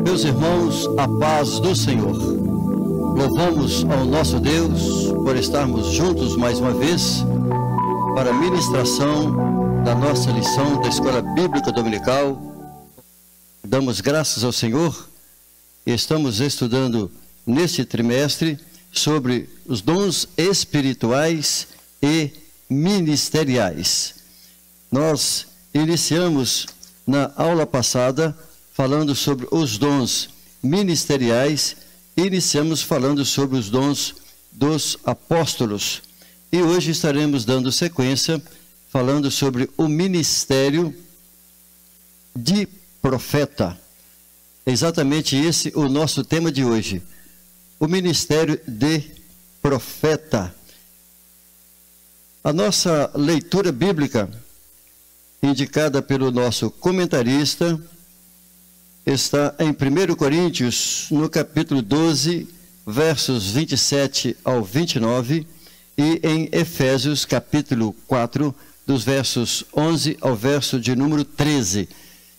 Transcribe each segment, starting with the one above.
Meus irmãos, a paz do Senhor. Louvamos ao nosso Deus por estarmos juntos mais uma vez para a ministração da nossa lição da Escola Bíblica Dominical. Damos graças ao Senhor e estamos estudando neste trimestre sobre os dons espirituais e ministeriais. Nós iniciamos na aula passada falando sobre os dons ministeriais, iniciamos falando sobre os dons dos apóstolos. E hoje estaremos dando sequência, falando sobre o ministério de profeta. É exatamente esse o nosso tema de hoje. O ministério de profeta. A nossa leitura bíblica, indicada pelo nosso comentarista, está em 1 Coríntios, no capítulo 12, versos 27 ao 29, e em Efésios, capítulo 4, dos versos 11 ao verso de número 13.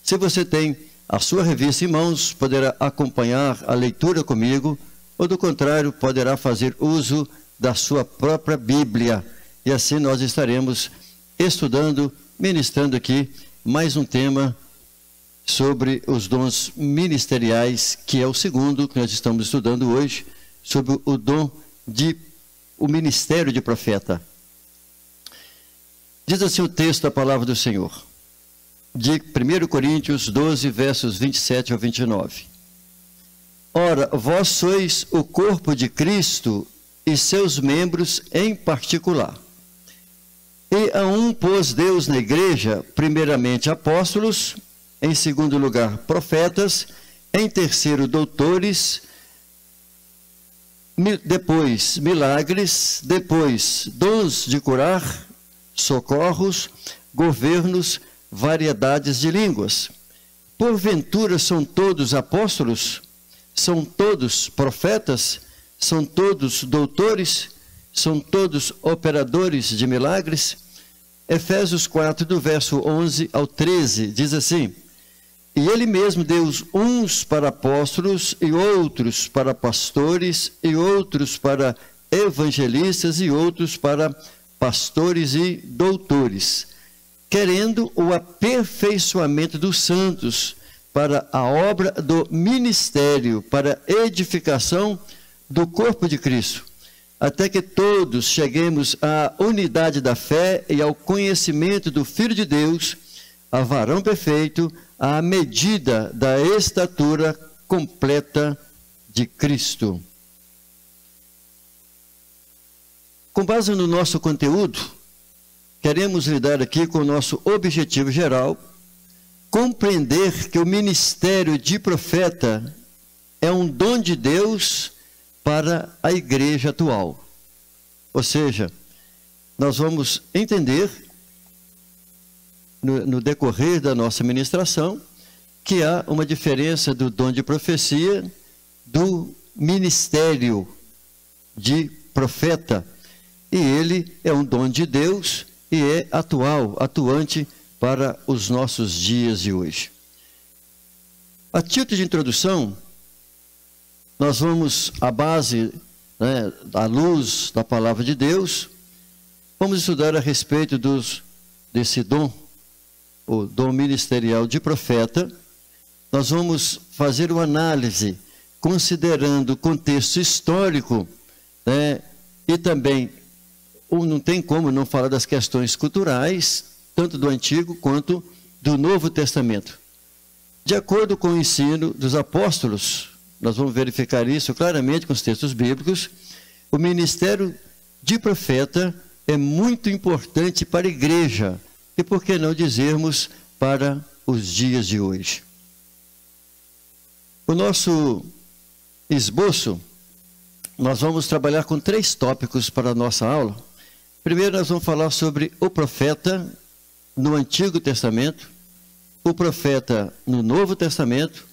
Se você tem a sua revista em mãos, poderá acompanhar a leitura comigo, ou do contrário, poderá fazer uso da sua própria Bíblia. E assim nós estaremos estudando, ministrando aqui mais um tema sobre os dons ministeriais, que é o segundo que nós estamos estudando hoje, sobre o dom o ministério de profeta. Diz assim o texto da palavra do Senhor, de 1 Coríntios 12, versos 27 ao 29. Ora, vós sois o corpo de Cristo e seus membros em particular. E a um pôs Deus na igreja, primeiramente apóstolos, em segundo lugar, profetas, em terceiro, doutores, depois, milagres, depois, dons de curar, socorros, governos, variedades de línguas. Porventura são todos apóstolos? São todos profetas? São todos doutores? São todos operadores de milagres? Efésios 4, do verso 11 ao 13, diz assim: E ele mesmo deu uns para apóstolos, e outros para pastores, e outros para evangelistas, e outros para pastores e doutores, querendo o aperfeiçoamento dos santos, para a obra do ministério, para a edificação do corpo de Cristo, até que todos cheguemos à unidade da fé e ao conhecimento do Filho de Deus, a varão perfeito, à medida da estatura completa de Cristo. Com base no nosso conteúdo, queremos lidar aqui com o nosso objetivo geral, compreender que o ministério de profeta é um dom de Deus para a igreja atual. Ou seja, nós vamos entender no decorrer da nossa ministração, que há uma diferença do dom de profecia do ministério de profeta. E ele é um dom de Deus e é atuante para os nossos dias de hoje. A título de introdução, nós vamos, à base, à luz da palavra de Deus, vamos estudar a respeito desse dom, o dom ministerial de profeta. Nós vamos fazer uma análise, considerando o contexto histórico, e também, não tem como não falar das questões culturais, tanto do Antigo quanto do Novo Testamento. De acordo com o ensino dos apóstolos, nós vamos verificar isso claramente com os textos bíblicos, o ministério de profeta é muito importante para a igreja, e por que não dizermos para os dias de hoje. O nosso esboço, nós vamos trabalhar com 3 tópicos para a nossa aula. Primeiro nós vamos falar sobre o profeta no Antigo Testamento, o profeta no Novo Testamento,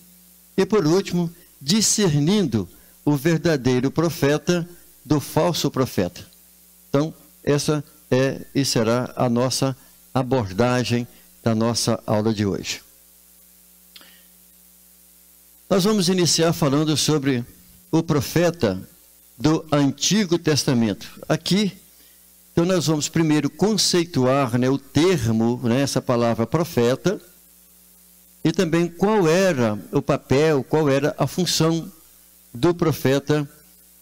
e por último, discernindo o verdadeiro profeta do falso profeta. Então, essa é e será a nossa abordagem da nossa aula de hoje. Nós vamos iniciar falando sobre o profeta do Antigo Testamento. Aqui, então, nós vamos primeiro conceituar, o termo, essa palavra profeta, e também qual era o papel, qual era a função do profeta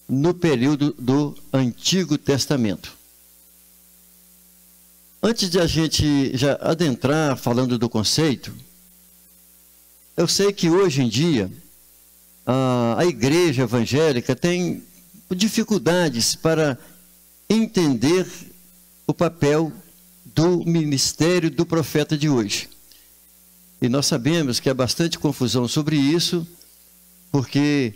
no período do Antigo Testamento. Antes de a gente já adentrar falando do conceito, eu sei que hoje em dia a igreja evangélica tem dificuldades para entender o papel do ministério do profeta de hoje. E nós sabemos que há bastante confusão sobre isso, porque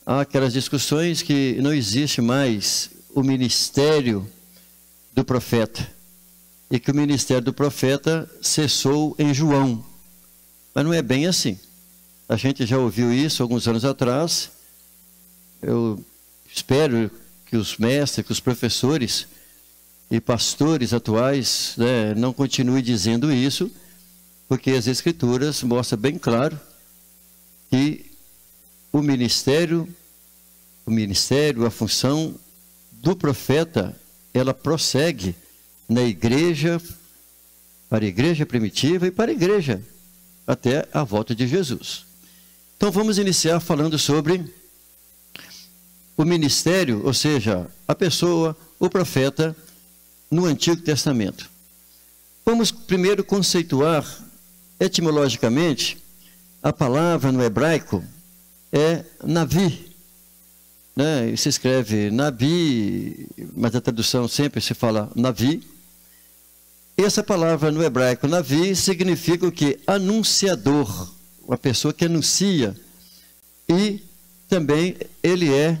há aquelas discussões que não existe mais o ministério do profeta, e que o ministério do profeta cessou em João. Mas não é bem assim. A gente já ouviu isso alguns anos atrás. Eu espero que os mestres, que os professores e pastores atuais não continuem dizendo isso, porque as Escrituras mostram bem claro que o ministério, a função do profeta, ela prossegue na igreja, para a igreja primitiva e para a igreja até a volta de Jesus. Então vamos iniciar falando sobre o ministério, ou seja, a pessoa, o profeta, no Antigo Testamento. Vamos primeiro conceituar etimologicamente. A palavra no hebraico é Navi, se escreve Nabi, mas a tradução sempre se fala Navi. Essa palavra no hebraico Navi significa o quê? Anunciador, uma pessoa que anuncia, e também ele é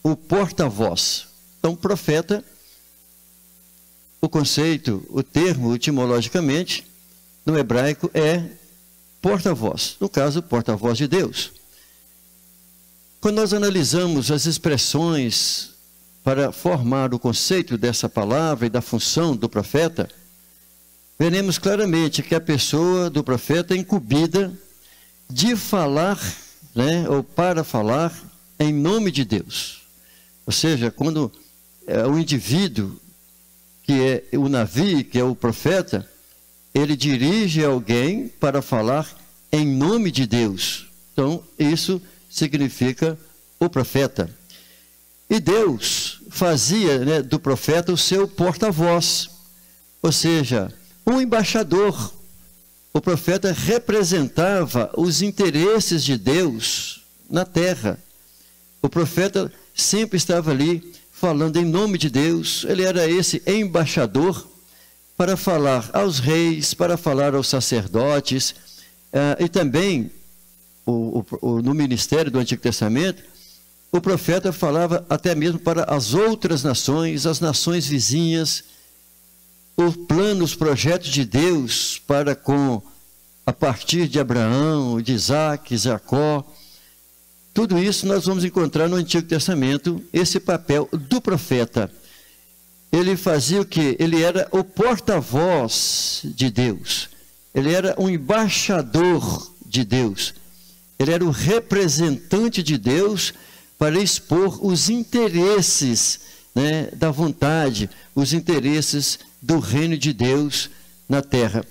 o porta-voz. Então, profeta, o conceito, o termo etimologicamente no hebraico é porta-voz, no caso, porta-voz de Deus. Quando nós analisamos as expressões para formar o conceito dessa palavra e da função do profeta, veremos claramente que a pessoa do profeta é incumbida de falar, ou para falar em nome de Deus. Ou seja, quando o indivíduo, que é o Navi, que é o profeta, ele dirige alguém para falar em nome de Deus. Então, isso significa o profeta. E Deus fazia do profeta o seu porta-voz, ou seja, um embaixador. O profeta representava os interesses de Deus na terra. O profeta sempre estava ali falando em nome de Deus. Ele era esse embaixador para falar aos reis, para falar aos sacerdotes, e também no ministério do Antigo Testamento, o profeta falava até mesmo para as outras nações, as nações vizinhas, os planos, os projetos de Deus para a partir de Abraão, de Isaac, Jacó. Tudo isso nós vamos encontrar no Antigo Testamento, esse papel do profeta. Ele fazia o quê? Ele era o porta-voz de Deus. Ele era um embaixador de Deus. Ele era o representante de Deus para expor os interesses da vontade, os interesses do reino de Deus na terra.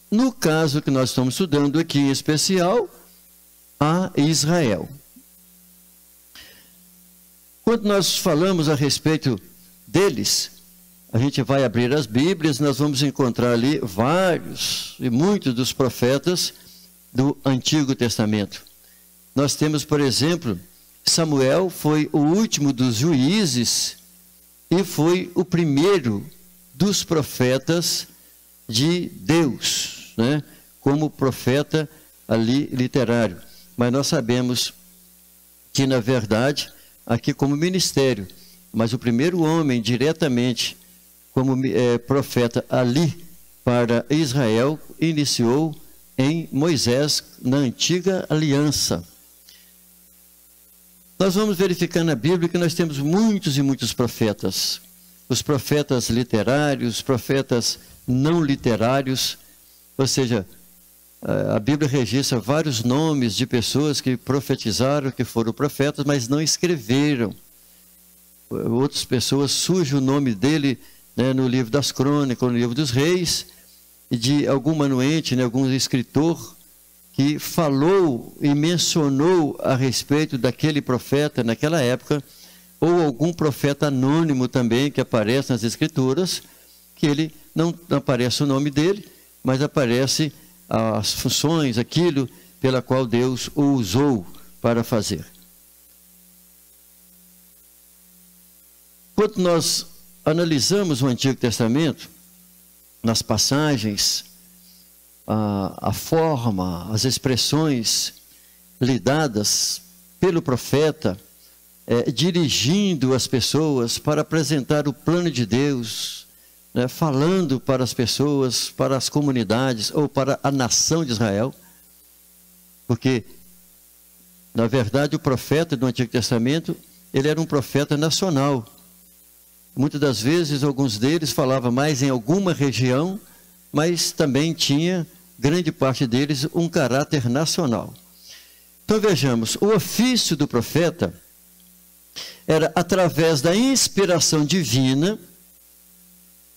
No caso que nós estamos estudando aqui em especial, a Israel. Quando nós falamos a respeito deles, a gente vai abrir as Bíblias, nós vamos encontrar ali vários e muitos dos profetas do Antigo Testamento. Nós temos, por exemplo, Samuel foi o último dos juízes e foi o primeiro dos profetas de Deus, como profeta ali literário. Mas nós sabemos que, na verdade, aqui como ministério, mas o primeiro homem diretamente como profeta ali para Israel iniciou em Moisés, na antiga aliança. Nós vamos verificar na Bíblia que nós temos muitos e muitos profetas. Os profetas literários, profetas não literários. Ou seja, a Bíblia registra vários nomes de pessoas que profetizaram, que foram profetas, mas não escreveram. Outras pessoas, surge o nome dele, né, no livro das crônicas, no livro dos reis, e de algum manuente, né, algum escritor que falou e mencionou a respeito daquele profeta naquela época, ou algum profeta anônimo também que aparece nas escrituras, que ele não aparece o nome dele, mas aparece as funções, aquilo pela qual Deus o usou para fazer. Quando nós analisamos o Antigo Testamento, nas passagens, a forma, as expressões lidadas pelo profeta, dirigindo as pessoas para apresentar o plano de Deus, né, falando para as pessoas, para as comunidades ou para a nação de Israel, porque, na verdade, o profeta do Antigo Testamento, ele era um profeta nacional. Muitas das vezes, alguns deles falavam mais em alguma região, mas também tinha, grande parte deles, um caráter nacional. Então vejamos, o ofício do profeta era através da inspiração divina,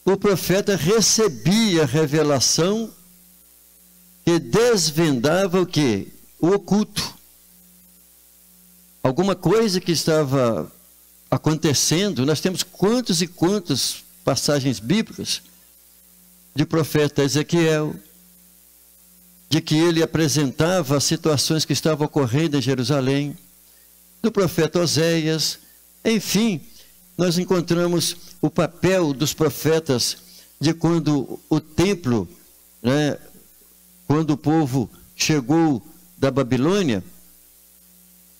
o profeta recebia revelação que desvendava o quê? O oculto. Alguma coisa que estava acontecendo. Nós temos quantas e quantas passagens bíblicas de profeta Ezequiel, de que ele apresentava as situações que estavam ocorrendo em Jerusalém, do profeta Oséias, enfim, nós encontramos o papel dos profetas de quando o templo, né, quando o povo chegou da Babilônia,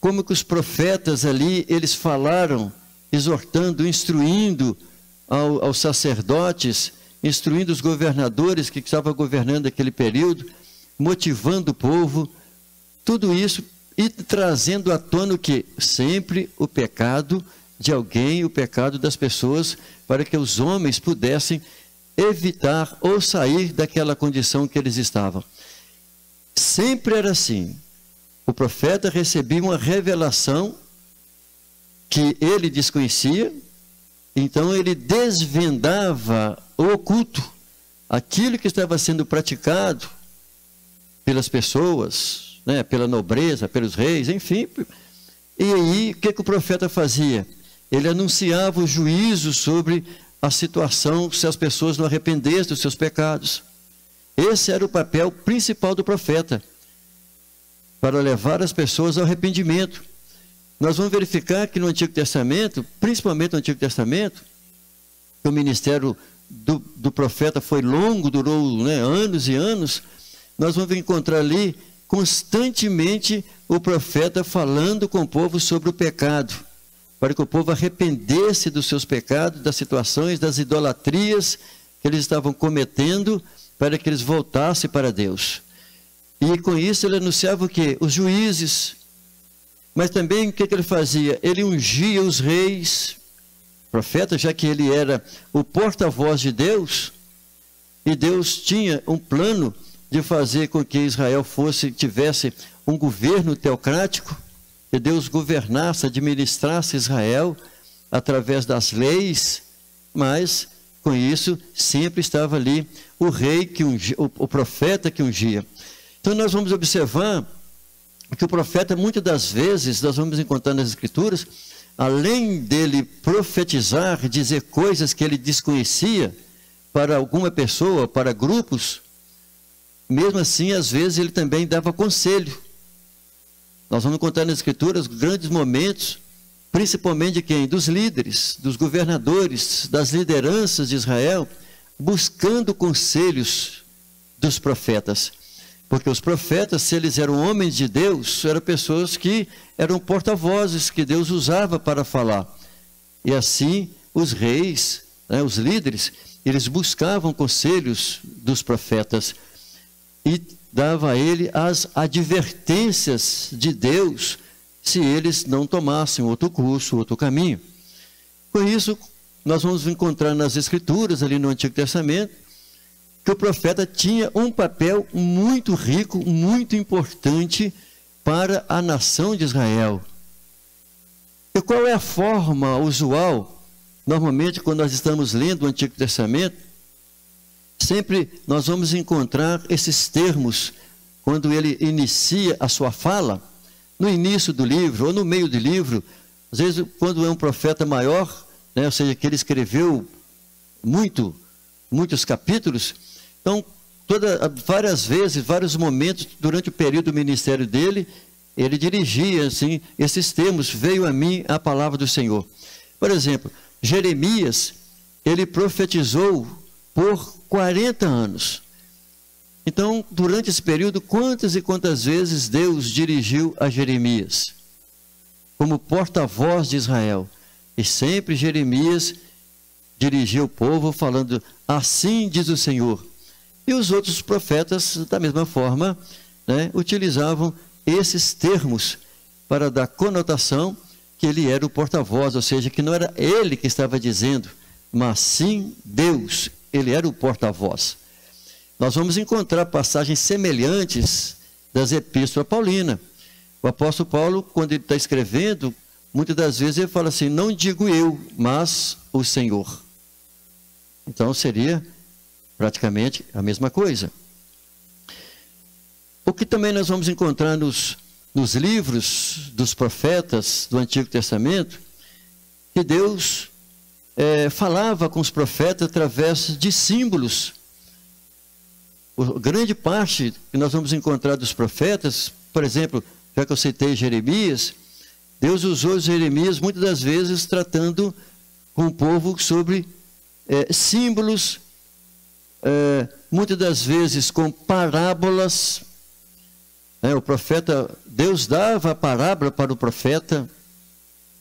como que os profetas ali, eles falaram, exortando, instruindo aos sacerdotes, instruindo os governadores que estavam governando aquele período, motivando o povo, tudo isso e trazendo à tona o que? Sempre o pecado de alguém, o pecado das pessoas, para que os homens pudessem evitar ou sair daquela condição que eles estavam. Sempre era assim. O profeta recebia uma revelação que ele desconhecia, então ele desvendava o oculto, aquilo que estava sendo praticado pelas pessoas, né, pela nobreza, pelos reis, enfim. E aí, o que o profeta fazia? Ele anunciava o juízo sobre a situação, se as pessoas não arrependessem dos seus pecados. Esse era o papel principal do profeta, para levar as pessoas ao arrependimento. Nós vamos verificar que no Antigo Testamento, principalmente no Antigo Testamento, o ministério do profeta foi longo, durou, né, anos e anos. Nós vamos encontrar ali constantemente o profeta falando com o povo sobre o pecado, para que o povo arrependesse dos seus pecados, das situações, das idolatrias que eles estavam cometendo, para que eles voltassem para Deus. E com isso ele anunciava o quê? Os juízes. Mas também o que ele fazia? Ele ungia os reis, profeta, já que ele era o porta-voz de Deus, e Deus tinha um plano de fazer com que Israel tivesse um governo teocrático, que Deus governasse, administrasse Israel através das leis, mas com isso sempre estava ali o rei que ungia, o profeta que ungia. Então nós vamos observar que o profeta, muitas das vezes, nós vamos encontrar nas Escrituras, além dele profetizar, dizer coisas que ele desconhecia para alguma pessoa, para grupos, mesmo assim, às vezes, ele também dava conselho. Nós vamos encontrar nas Escrituras grandes momentos, principalmente de quem? Dos líderes, dos governadores, das lideranças de Israel, buscando conselhos dos profetas. Porque os profetas, se eles eram homens de Deus, eram pessoas que eram porta-vozes que Deus usava para falar. E assim, os reis, né, os líderes, eles buscavam conselhos dos profetas e dava a ele as advertências de Deus, se eles não tomassem outro curso, outro caminho. Com isso, nós vamos encontrar nas Escrituras, ali no Antigo Testamento, que o profeta tinha um papel muito rico, muito importante para a nação de Israel. E qual é a forma usual? Normalmente, quando nós estamos lendo o Antigo Testamento, sempre nós vamos encontrar esses termos quando ele inicia a sua fala, no início do livro ou no meio do livro. Às vezes, quando é um profeta maior, né, ou seja, que ele escreveu muitos capítulos, então, várias vezes, vários momentos, durante o período do ministério dele, ele dirigia assim, esses termos: veio a mim a palavra do Senhor. Por exemplo, Jeremias, ele profetizou por 40 anos. Então, durante esse período, quantas e quantas vezes Deus dirigiu a Jeremias como porta-voz de Israel? E sempre Jeremias dirigia o povo falando: assim diz o Senhor. E os outros profetas, da mesma forma, né, utilizavam esses termos para dar conotação que ele era o porta-voz, ou seja, que não era ele que estava dizendo, mas sim Deus, ele era o porta-voz. Nós vamos encontrar passagens semelhantes das epístolas paulinas. O apóstolo Paulo, quando ele está escrevendo, muitas das vezes ele fala assim: não digo eu, mas o Senhor. Então seria praticamente a mesma coisa. O que também nós vamos encontrar nos livros dos profetas do Antigo Testamento, que Deus falava com os profetas através de símbolos. Grande parte que nós vamos encontrar dos profetas, por exemplo, já que eu citei Jeremias, Deus usou Jeremias muitas das vezes tratando com o povo sobre símbolos, muitas das vezes com parábolas. O profeta, Deus dava a parábola para o profeta,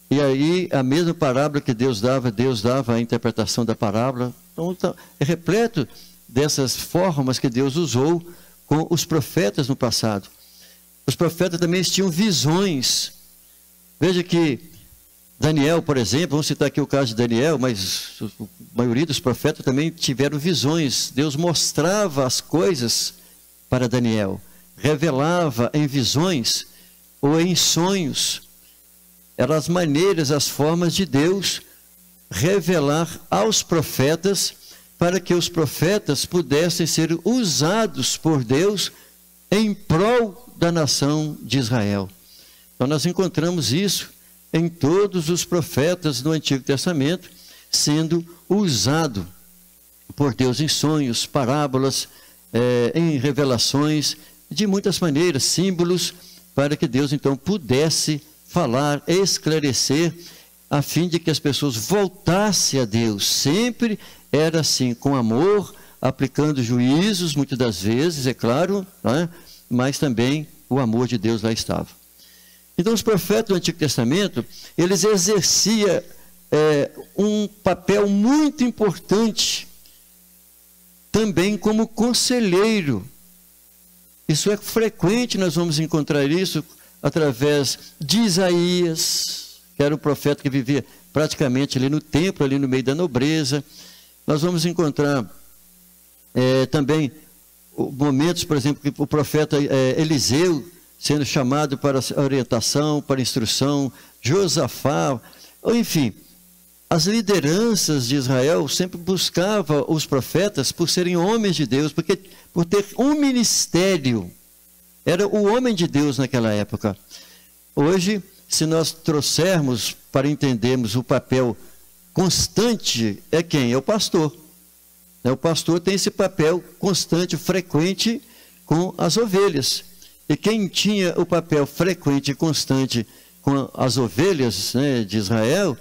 e aí a mesma parábola que Deus dava a interpretação da parábola. Então é repleto dessas formas que Deus usou com os profetas no passado. Os profetas também tinham visões. Veja que Daniel, por exemplo, vamos citar aqui o caso de Daniel, mas a maioria dos profetas também tiveram visões. Deus mostrava as coisas para Daniel, revelava em visões ou em sonhos. Eram as maneiras, as formas de Deus revelar aos profetas, para que os profetas pudessem ser usados por Deus em prol da nação de Israel. Então nós encontramos isso em todos os profetas do Antigo Testamento, sendo usado por Deus em sonhos, parábolas, em revelações, de muitas maneiras, símbolos, para que Deus então pudesse falar, esclarecer, a fim de que as pessoas voltassem a Deus. Sempre era assim, com amor, aplicando juízos, muitas das vezes, é claro, né? Mas também o amor de Deus lá estava. Então, os profetas do Antigo Testamento, eles exerciam um papel muito importante, também como conselheiro. Isso é frequente, nós vamos encontrar isso através de Isaías, que era o profeta que vivia praticamente ali no templo, ali no meio da nobreza. Nós vamos encontrar também momentos, por exemplo, que o profeta Eliseu, sendo chamado para orientação, para instrução, Josafá, enfim, as lideranças de Israel sempre buscavam os profetas por serem homens de Deus, por ter um ministério. Era o homem de Deus naquela época. Hoje, se nós trouxermos para entendermos o papel constante, é quem? É o pastor. O pastor tem esse papel constante, frequente com as ovelhas. E quem tinha o papel frequente e constante com as ovelhas, né, de Israel,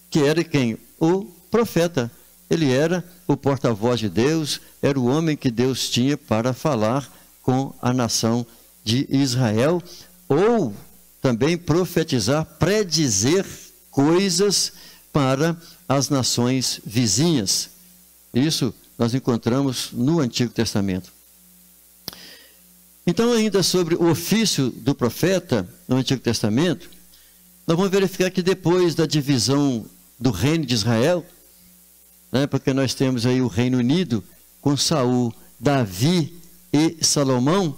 que era quem? O profeta. Ele era o porta-voz de Deus, era o homem que Deus tinha para falar com a nação de Israel, ou também profetizar, predizer coisas para as nações vizinhas. Isso nós encontramos no Antigo Testamento. Então, ainda sobre o ofício do profeta no Antigo Testamento, nós vamos verificar que depois da divisão do reino de Israel, né, porque nós temos aí o Reino Unido com Saul, Davi e Salomão,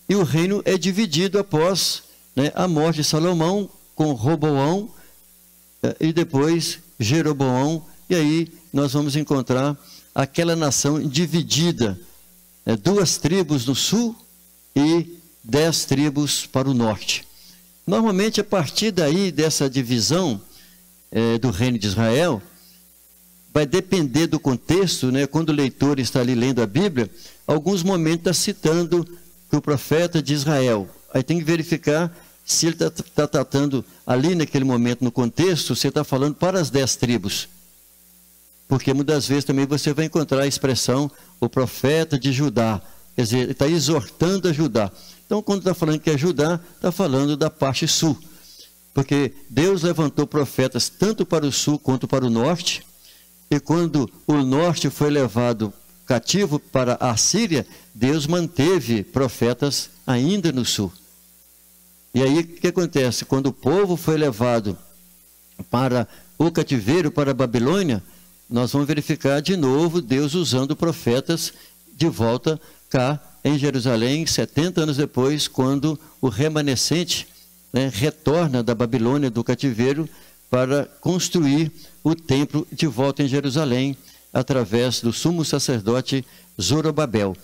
e o reino é dividido após, né, a morte de Salomão, com Roboão e depois Jeroboão, e aí nós vamos encontrar aquela nação dividida, 2 tribos no sul e 10 tribos para o norte. Normalmente, a partir daí, dessa divisão do reino de Israel, vai depender do contexto, né? Quando o leitor está ali lendo a Bíblia, alguns momentos está citando que o profeta de Israel. Aí tem que verificar se ele está tratando ali naquele momento, no contexto, se está falando para as 10 tribos. Porque muitas vezes também você vai encontrar a expressão o profeta de Judá. Quer dizer, ele está exortando a Judá. Então, quando está falando que é Judá, está falando da parte sul. Porque Deus levantou profetas tanto para o sul quanto para o norte. E quando o norte foi levado cativo para a Síria, Deus manteve profetas ainda no sul. E aí o que acontece? Quando o povo foi levado para o cativeiro, para a Babilônia, nós vamos verificar de novo Deus usando profetas de volta cá em Jerusalém, 70 anos depois, quando o remanescente, né, retorna da Babilônia, do cativeiro, para construir o templo de volta em Jerusalém, através do sumo sacerdote Zorobabel.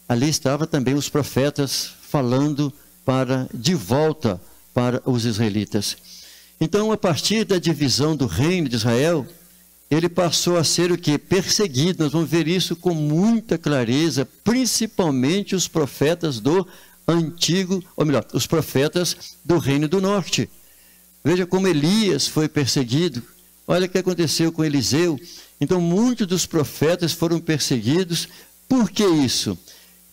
Ali estavam também os profetas falando de volta para os israelitas. Então, a partir da divisão do reino de Israel, ele passou a ser o quê? Perseguido. Nós vamos ver isso com muita clareza, principalmente os profetas do antigo, ou melhor, os profetas do reino do norte. Veja como Elias foi perseguido. Olha o que aconteceu com Eliseu. Então, muitos dos profetas foram perseguidos. Por que isso?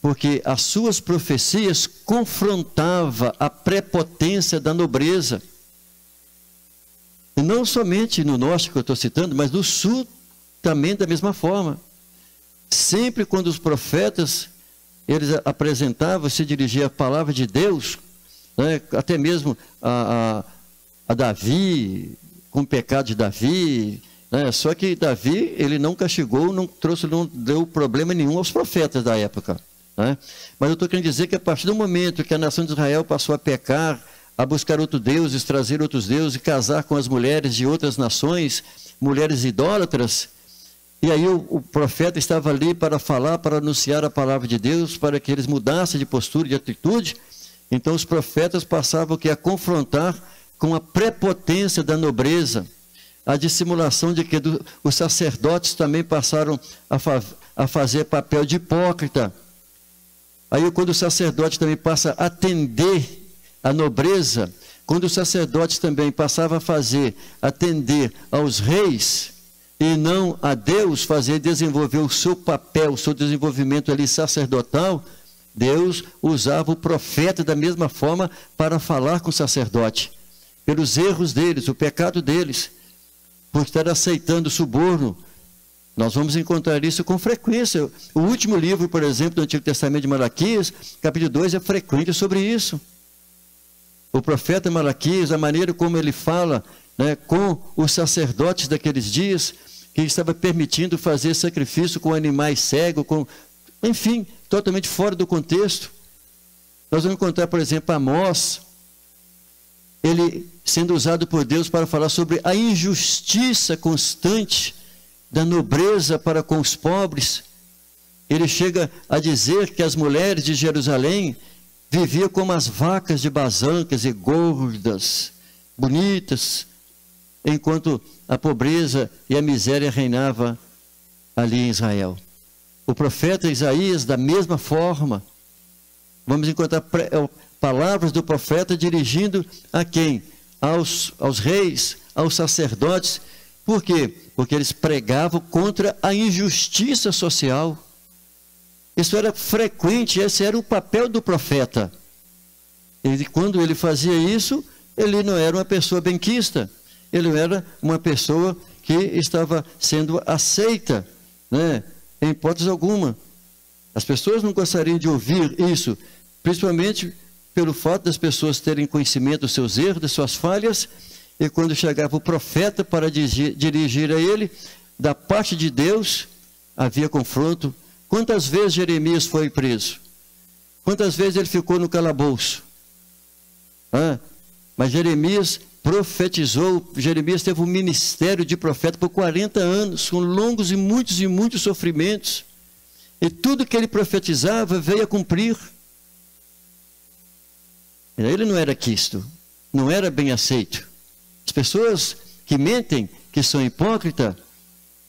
Porque as suas profecias confrontavam a prepotência da nobreza. E não somente no norte que eu estou citando, mas no sul também da mesma forma. Sempre quando os profetas, eles apresentavam, se dirigiam à palavra de Deus, né, até mesmo a Davi, com o pecado de Davi, né, só que Davi, ele não castigou, não deu problema nenhum aos profetas da época. Né? Mas eu estou querendo dizer que a partir do momento que a nação de Israel passou a pecar, a buscar outros deuses, trazer outros deuses, casar com as mulheres de outras nações, mulheres idólatras, e aí o profeta estava ali para falar, para anunciar a palavra de Deus, para que eles mudassem de postura, de atitude. Então os profetas passavam a confrontar com a prepotência da nobreza, a dissimulação de que os sacerdotes também passaram a fazer papel de hipócrita. Aí quando o sacerdote também passa a atender a nobreza, quando os sacerdotes também passavam a atender aos reis, e não a Deus, desenvolver o seu papel, o seu desenvolvimento ali sacerdotal, Deus usava o profeta da mesma forma para falar com o sacerdote, pelos erros deles, o pecado deles, por estar aceitando suborno. Nós vamos encontrar isso com frequência. O último livro, por exemplo, do Antigo Testamento de Malaquias, capítulo 2, é frequente sobre isso. O profeta Malaquias, a maneira como ele fala, né, com os sacerdotes daqueles dias, que estava permitindo fazer sacrifício com animais cegos, enfim, totalmente fora do contexto. Nós vamos encontrar, por exemplo, Amós, ele sendo usado por Deus para falar sobre a injustiça constante da nobreza para com os pobres. Ele chega a dizer que as mulheres de Jerusalém viviam como as vacas de Bazã, quer dizer, gordas, bonitas, enquanto a pobreza e a miséria reinava ali em Israel. O profeta Isaías, da mesma forma, vamos encontrar palavras do profeta dirigindo a quem? Aos reis, aos sacerdotes. Por quê? Porque eles pregavam contra a injustiça social. Isso era frequente, esse era o papel do profeta. E quando ele fazia isso, ele não era uma pessoa benquista, ele era uma pessoa que estava sendo aceita, né, em hipótese alguma. As pessoas não gostariam de ouvir isso, principalmente pelo fato das pessoas terem conhecimento dos seus erros, das suas falhas, e quando chegava o profeta para dirigir a ele, da parte de Deus, havia confronto. Quantas vezes Jeremias foi preso? Quantas vezes ele ficou no calabouço? Mas Jeremias profetizou. Jeremias teve um ministério de profeta por 40 anos, com longos e muitos sofrimentos. E tudo que ele profetizava veio a cumprir. Ele não era quisto, não era bem aceito. As pessoas que mentem, que são hipócritas,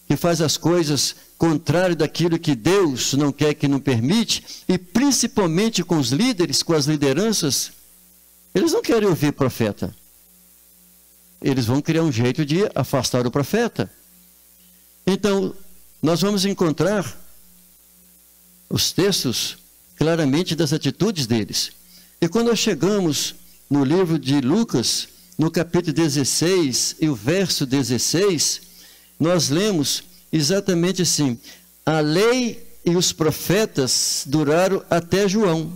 que fazem as coisas contrário daquilo que Deus não quer, que não permite, e principalmente com os líderes, com as lideranças, eles não querem ouvir profeta. Eles vão criar um jeito de afastar o profeta. Então, nós vamos encontrar os textos claramente das atitudes deles. E quando nós chegamos no livro de Lucas, no capítulo 16 e o verso 16, nós lemos exatamente assim: a lei e os profetas duraram até João.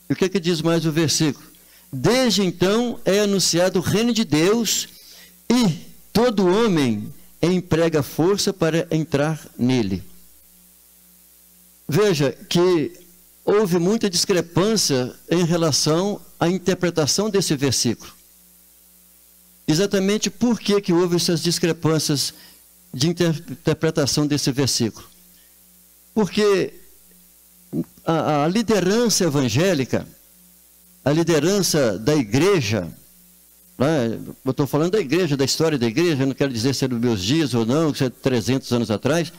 E o que é que diz mais o versículo? Desde então é anunciado o reino de Deus e todo homem emprega força para entrar nele. Veja que houve muita discrepância em relação à interpretação desse versículo. Exatamente por que houve essas discrepâncias de interpretação desse versículo? Porque a liderança evangélica, a liderança da igreja, eu estou falando da igreja, da história da igreja, eu não quero dizer se é dos meus dias ou não, se é 300 anos atrás,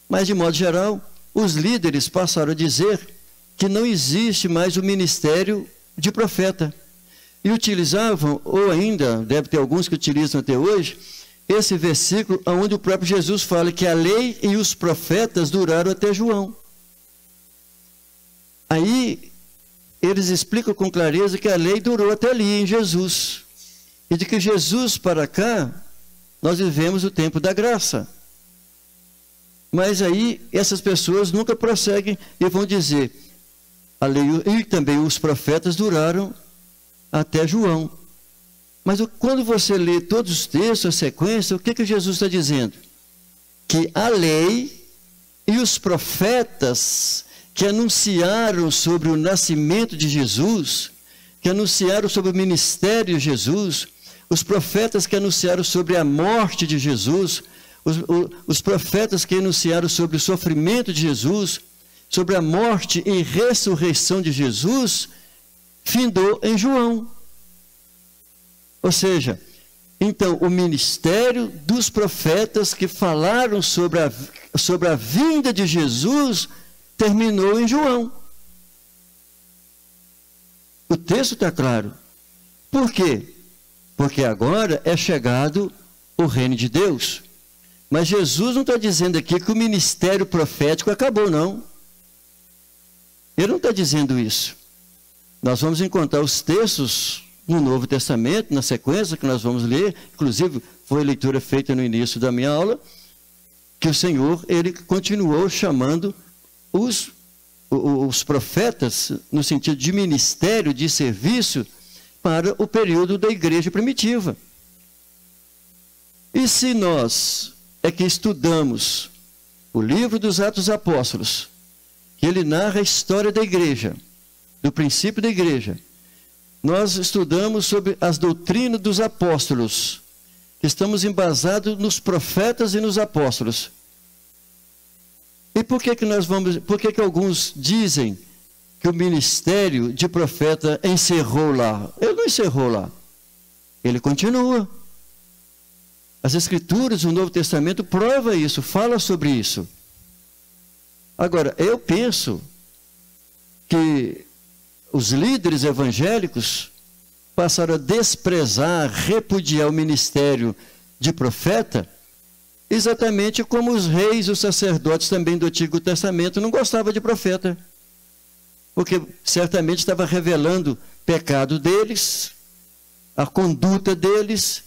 mas de modo geral, os líderes passaram a dizer que não existe mais o ministério de profeta. E utilizavam, ou ainda, deve ter alguns que utilizam até hoje, esse versículo onde o próprio Jesus fala que a lei e os profetas duraram até João. Aí, eles explicam com clareza que a lei durou até ali, em Jesus. E de que Jesus para cá, nós vivemos o tempo da graça. Mas aí, essas pessoas nunca prosseguem e vão dizer, a lei e também os profetas duraram até João. Mas quando você lê todos os textos, a sequência, o que Jesus está dizendo? Que a lei e os profetas que anunciaram sobre o nascimento de Jesus, que anunciaram sobre o ministério de Jesus, os profetas que anunciaram sobre a morte de Jesus, os profetas que anunciaram sobre o sofrimento de Jesus, sobre a morte e ressurreição de Jesus, findou em João. Ou seja, então o ministério dos profetas que falaram sobre a vinda de Jesus terminou em João. O texto está claro. Por quê? Porque agora é chegado o reino de Deus. Mas Jesus não está dizendo aqui que o ministério profético acabou, não. Ele não está dizendo isso. Nós vamos encontrar os textos no Novo Testamento, na sequência que nós vamos ler, inclusive foi a leitura feita no início da minha aula, que o Senhor, ele continuou chamando os profetas, no sentido de ministério, de serviço, para o período da igreja primitiva. E se nós é que estudamos o livro dos Atos dos Apóstolos, que ele narra a história da igreja, do princípio da igreja, nós estudamos sobre as doutrinas dos apóstolos, estamos embasados nos profetas e nos apóstolos. E por que alguns dizem que o ministério de profeta encerrou lá? Ele não encerrou lá, ele continua. As Escrituras do Novo Testamento provam isso, fala sobre isso. Agora, eu penso que os líderes evangélicos passaram a desprezar, repudiar o ministério de profeta, exatamente como os reis e os sacerdotes também do Antigo Testamento não gostavam de profeta, porque certamente estava revelando pecado deles, a conduta deles,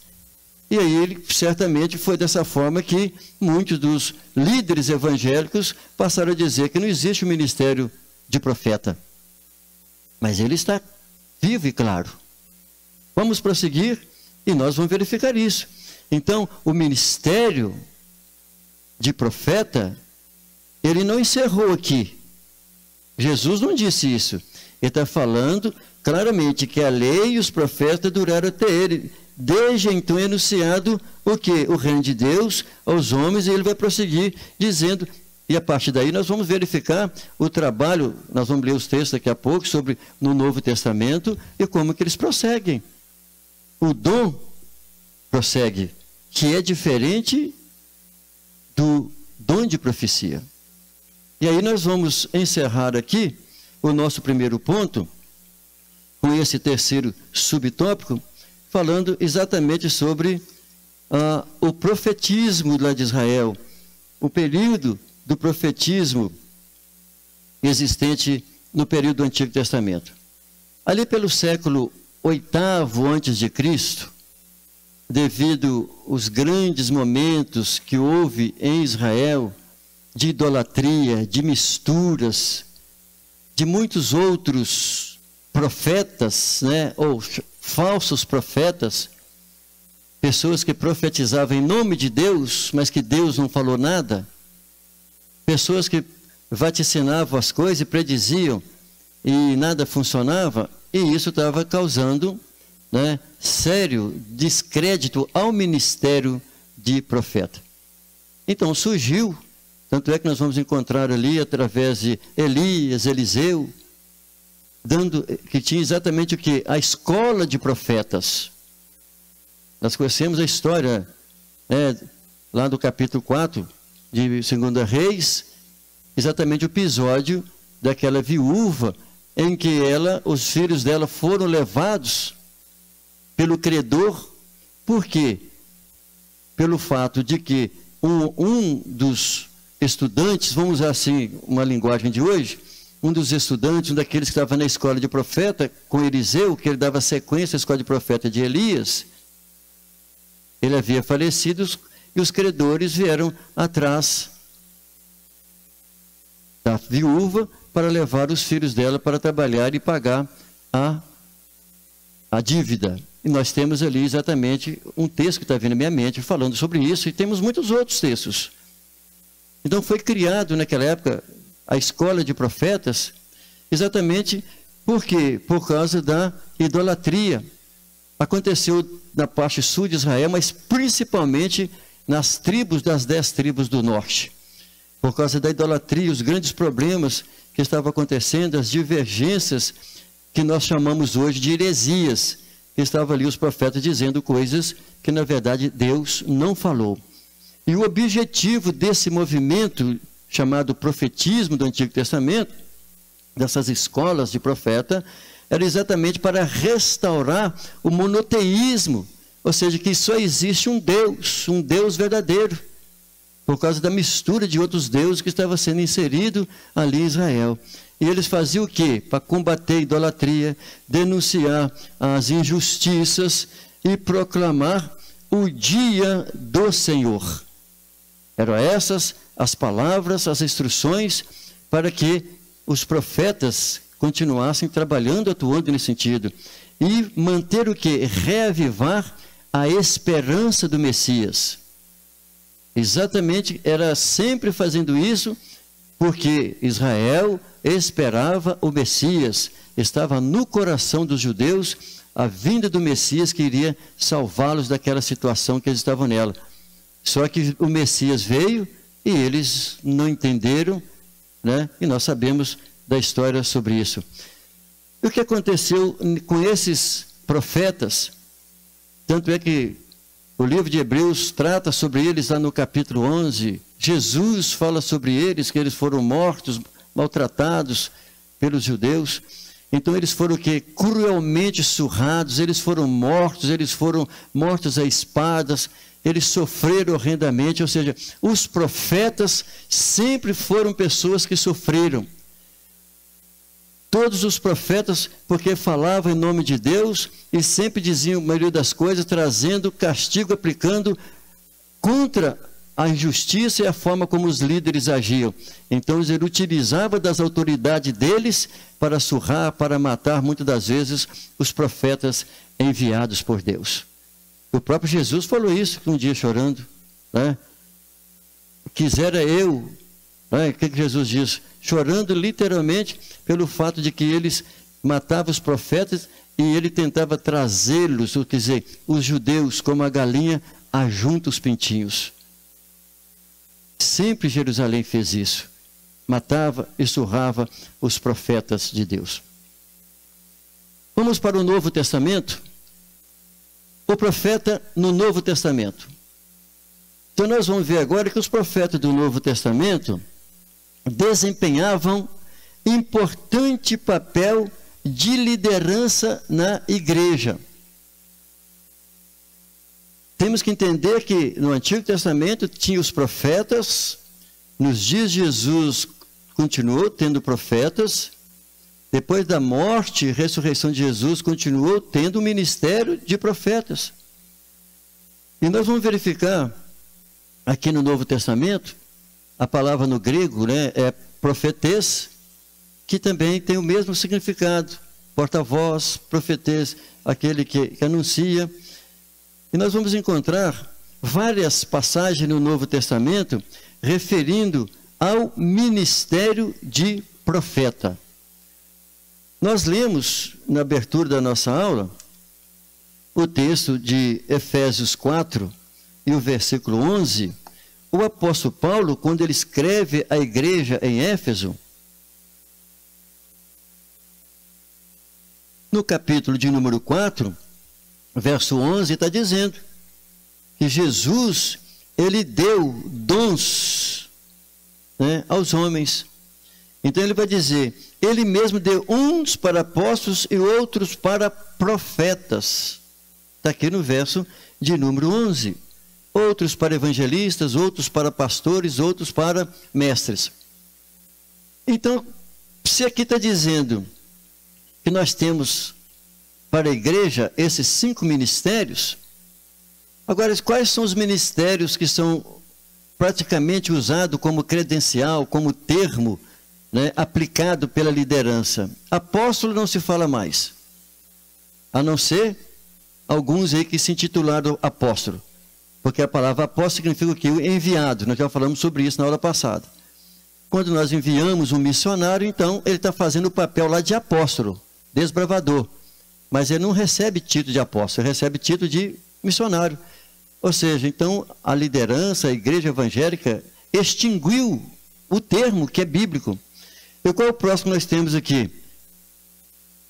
e aí ele certamente foi dessa forma que muitos dos líderes evangélicos passaram a dizer que não existe o ministério de profeta. Mas ele está vivo e claro. Vamos prosseguir e nós vamos verificar isso. Então, o ministério de profeta, ele não encerrou aqui. Jesus não disse isso. Ele está falando claramente que a lei e os profetas duraram até ele. Desde então é anunciado o quê? O reino de Deus aos homens, e ele vai prosseguir dizendo, e a partir daí nós vamos verificar o trabalho, nós vamos ler os textos daqui a pouco, sobre no Novo Testamento, e como que eles prosseguem. O dom prossegue, que é diferente do dom de profecia. E aí nós vamos encerrar aqui o nosso primeiro ponto, com esse terceiro subtópico, falando exatamente sobre o profetismo lá de Israel, o período do profetismo existente no período do Antigo Testamento. Ali pelo século VIII a.C., devido aos grandes momentos que houve em Israel, de idolatria, de misturas, de muitos outros profetas, né, ou falsos profetas, pessoas que profetizavam em nome de Deus, mas que Deus não falou nada, pessoas que vaticinavam as coisas e prediziam e nada funcionava, e isso estava causando, né, sério descrédito ao ministério de profeta. Então surgiu, tanto é que nós vamos encontrar ali através de Elias, Eliseu, que tinha exatamente o que? A escola de profetas. Nós conhecemos a história, né, lá do capítulo 4 de 2 Reis, exatamente o episódio daquela viúva em que os filhos dela foram levados pelo credor. Por quê? Pelo fato de que um dos estudantes, vamos usar assim uma linguagem de hoje, um dos estudantes, um daqueles que estava na escola de profeta, com Eliseu, que ele dava sequência à escola de profeta de Elias, ele havia falecido e os credores vieram atrás da viúva para levar os filhos dela para trabalhar e pagar a dívida. E nós temos ali exatamente um texto que está vindo na minha mente falando sobre isso, e temos muitos outros textos. Então foi criado naquela época a escola de profetas, exatamente por quê? Por causa da idolatria. Aconteceu na parte sul de Israel, mas principalmente nas 10 tribos do norte. Por causa da idolatria, os grandes problemas que estavam acontecendo, as divergências que nós chamamos hoje de heresias, que estavam ali os profetas dizendo coisas que na verdade Deus não falou. E o objetivo desse movimento chamado profetismo do Antigo Testamento, dessas escolas de profeta, era exatamente para restaurar o monoteísmo, ou seja, que só existe um Deus verdadeiro, por causa da mistura de outros deuses que estava sendo inserido ali em Israel. E eles faziam o quê? Para combater a idolatria, denunciar as injustiças e proclamar o dia do Senhor. Eram essas as palavras, as instruções para que os profetas continuassem trabalhando, atuando nesse sentido. E manter o quê? Reavivar a esperança do Messias. Exatamente, era sempre fazendo isso, porque Israel esperava o Messias, estava no coração dos judeus a vinda do Messias que iria salvá-los daquela situação que eles estavam nela. Só que o Messias veio e eles não entenderam, né? E nós sabemos da história sobre isso. E o que aconteceu com esses profetas? Tanto é que o livro de Hebreus trata sobre eles lá no capítulo 11. Jesus fala sobre eles, que eles foram mortos, maltratados pelos judeus. Então eles foram o quê? Cruelmente surrados, eles foram mortos a espadas, eles sofreram horrendamente, ou seja, os profetas sempre foram pessoas que sofreram. Todos os profetas, porque falavam em nome de Deus e sempre diziam a maioria das coisas, trazendo castigo, aplicando contra a injustiça e a forma como os líderes agiam. Então ele utilizava das autoridades deles para surrar, para matar, muitas das vezes, os profetas enviados por Deus. O próprio Jesus falou isso um dia chorando, né? quisera eu, o que Jesus diz? Chorando literalmente pelo fato de que eles matavam os profetas e ele tentava trazê-los, quer dizer, os judeus, como a galinha ajunta os pintinhos. Sempre Jerusalém fez isso. Matava e surrava os profetas de Deus. Vamos para o Novo Testamento. O profeta no Novo Testamento. Então nós vamos ver agora que os profetas do Novo Testamento desempenhavam importante papel de liderança na igreja. Temos que entender que no Antigo Testamento tinha os profetas, nos dias de Jesus continuou tendo profetas, depois da morte e ressurreição de Jesus continuou tendo um ministério de profetas. E nós vamos verificar aqui no Novo Testamento, a palavra no grego, é profetês, que também tem o mesmo significado, porta-voz, profetês, aquele que anuncia. E nós vamos encontrar várias passagens no Novo Testamento referindo ao ministério de profeta. Nós lemos na abertura da nossa aula o texto de Efésios 4 e o versículo 11. O apóstolo Paulo, quando ele escreve à igreja em Éfeso, no capítulo de número 4, verso 11, está dizendo que Jesus, ele deu dons, aos homens. Então ele vai dizer, ele mesmo deu uns para apóstolos e outros para profetas. Está aqui no verso de número 11. Outros para evangelistas, outros para pastores, outros para mestres. Então, se aqui está dizendo que nós temos para a igreja esses 5 ministérios, agora quais são os ministérios que são praticamente usados como credencial, como termo, aplicado pela liderança? Apóstolo não se fala mais, a não ser alguns aí que se intitularam apóstolo, porque a palavra apóstolo significa o quê? Enviado. Nós já falamos sobre isso na aula passada. Quando nós enviamos um missionário, então ele está fazendo o papel lá de apóstolo, desbravador, mas ele não recebe título de apóstolo, ele recebe título de missionário. Ou seja, então a liderança, a igreja evangélica extinguiu o termo que é bíblico. E qual é o próximo que nós temos aqui?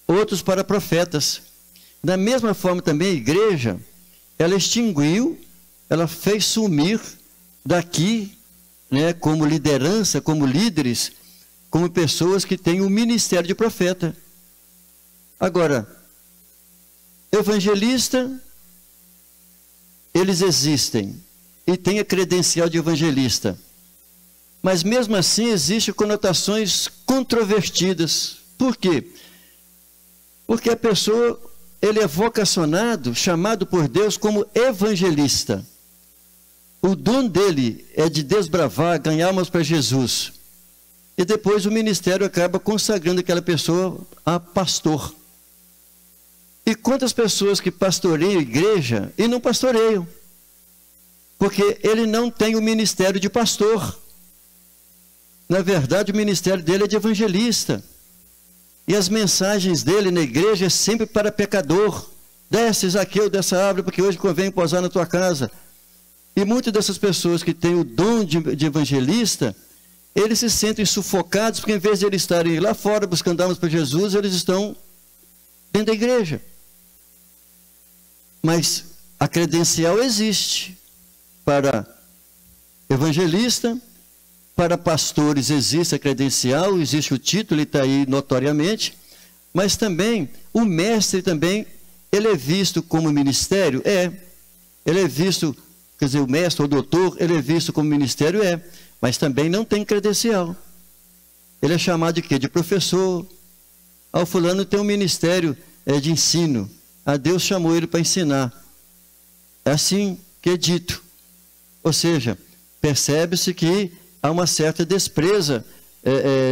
Outros para profetas. Da mesma forma também a igreja, ela extinguiu, ela fez sumir daqui, como liderança, como líderes, como pessoas que têm o ministério de profeta. Agora, evangelista, eles existem e têm a credencial de evangelista, mas mesmo assim existem conotações controvertidas. Por quê? Porque a pessoa, ele é vocacionado, chamado por Deus como evangelista. O dom dele é de desbravar, ganhar almas para Jesus. E depois o ministério acaba consagrando aquela pessoa a pastor. E quantas pessoas que pastoreiam a igreja e não pastoreiam? Porque ele não tem o ministério de pastor. Na verdade, o ministério dele é de evangelista. E as mensagens dele na igreja é sempre para pecador. Desce, Zaqueu, dessa árvore, porque hoje convém posar na tua casa. E muitas dessas pessoas que têm o dom de evangelista, eles se sentem sufocados, porque em vez de eles estarem lá fora buscando almas para Jesus, eles estão dentro da igreja. Mas a credencial existe para evangelista, para pastores existe a credencial, existe o título, ele está aí notoriamente, mas também o mestre também, ele é visto como ministério? Ele é visto, quer dizer, o mestre ou o doutor, ele é visto como ministério? Mas também não tem credencial. Ele é chamado de quê? De professor. O fulano tem um ministério de ensino. Deus chamou ele para ensinar. É assim que é dito. Ou seja, percebe-se que há uma certa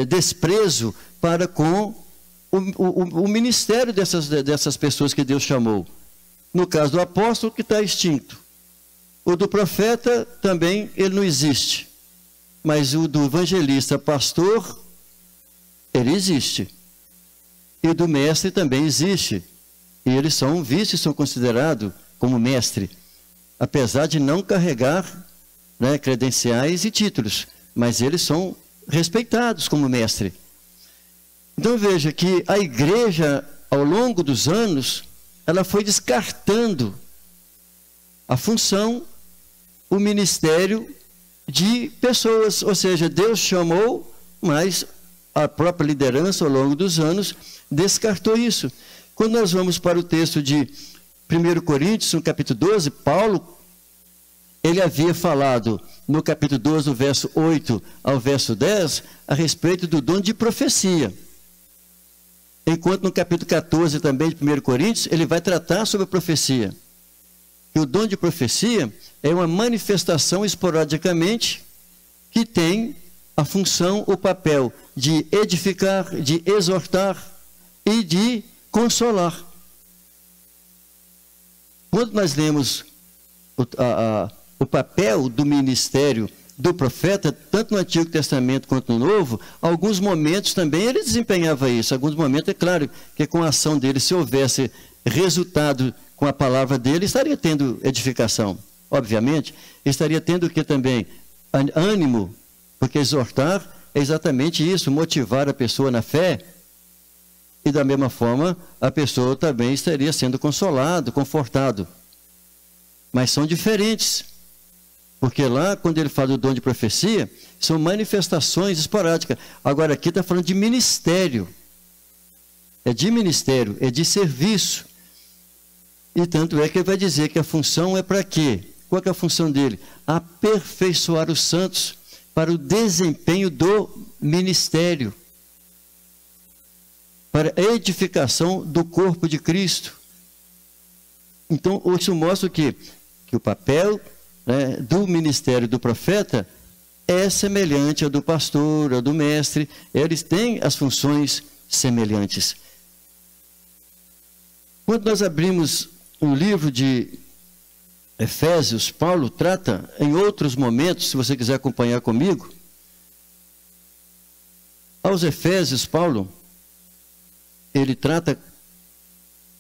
desprezo para com o ministério dessas pessoas que Deus chamou. No caso do apóstolo, que está extinto. O do profeta também, ele não existe. mas o do evangelista pastor, ele existe. E do mestre também existe. E eles são vistos, são considerados como mestre, apesar de não carregar, né, credenciais e títulos, mas eles são respeitados como mestre. Então veja que a igreja, ao longo dos anos, ela foi descartando a função, o ministério de pessoas, ou seja, Deus chamou, mas a própria liderança ao longo dos anos descartou isso. Quando nós vamos para o texto de 1 Coríntios, no capítulo 12, Paulo, ele havia falado no capítulo 12, do verso 8 ao verso 10, a respeito do dom de profecia. Enquanto no capítulo 14 também de 1 Coríntios, ele vai tratar sobre a profecia. E o dom de profecia é uma manifestação esporadicamente que tem a função, o papel de edificar, de exortar e de consolar. Quando nós lemos o papel do ministério do profeta, tanto no Antigo Testamento quanto no Novo, alguns momentos também ele desempenhava isso. Alguns momentos, é claro, que com a ação dele, se houvesse resultado com a palavra dele, estaria tendo edificação. Obviamente, estaria tendo o que também? Ânimo, porque exortar é exatamente isso, motivar a pessoa na fé, e da mesma forma, a pessoa também estaria sendo consolado, confortado. Mas são diferentes. Porque lá, quando ele fala do dom de profecia, são manifestações esporádicas. Agora, aqui está falando de ministério. É de ministério, é de serviço. E tanto é que ele vai dizer que a função é para quê? Qual é a função dele? Aperfeiçoar os santos para o desempenho do ministério. Para a edificação do corpo de Cristo. Então, isso mostra que o papel, né, do ministério do profeta é semelhante ao do pastor, ao do mestre. Eles têm as funções semelhantes. Quando nós abrimos o livro de Efésios, Paulo trata em outros momentos, se você quiser acompanhar comigo, aos Efésios, Paulo, ele trata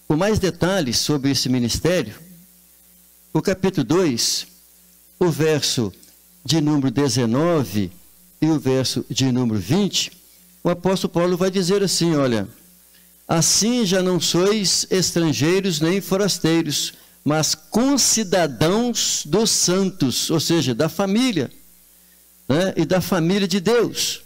com mais detalhes sobre esse ministério. O capítulo 2, o verso de número 19 e o verso de número 20, o apóstolo Paulo vai dizer assim, olha, assim já não sois estrangeiros nem forasteiros, mas concidadãos dos santos, ou seja, da família, né, e da família de Deus.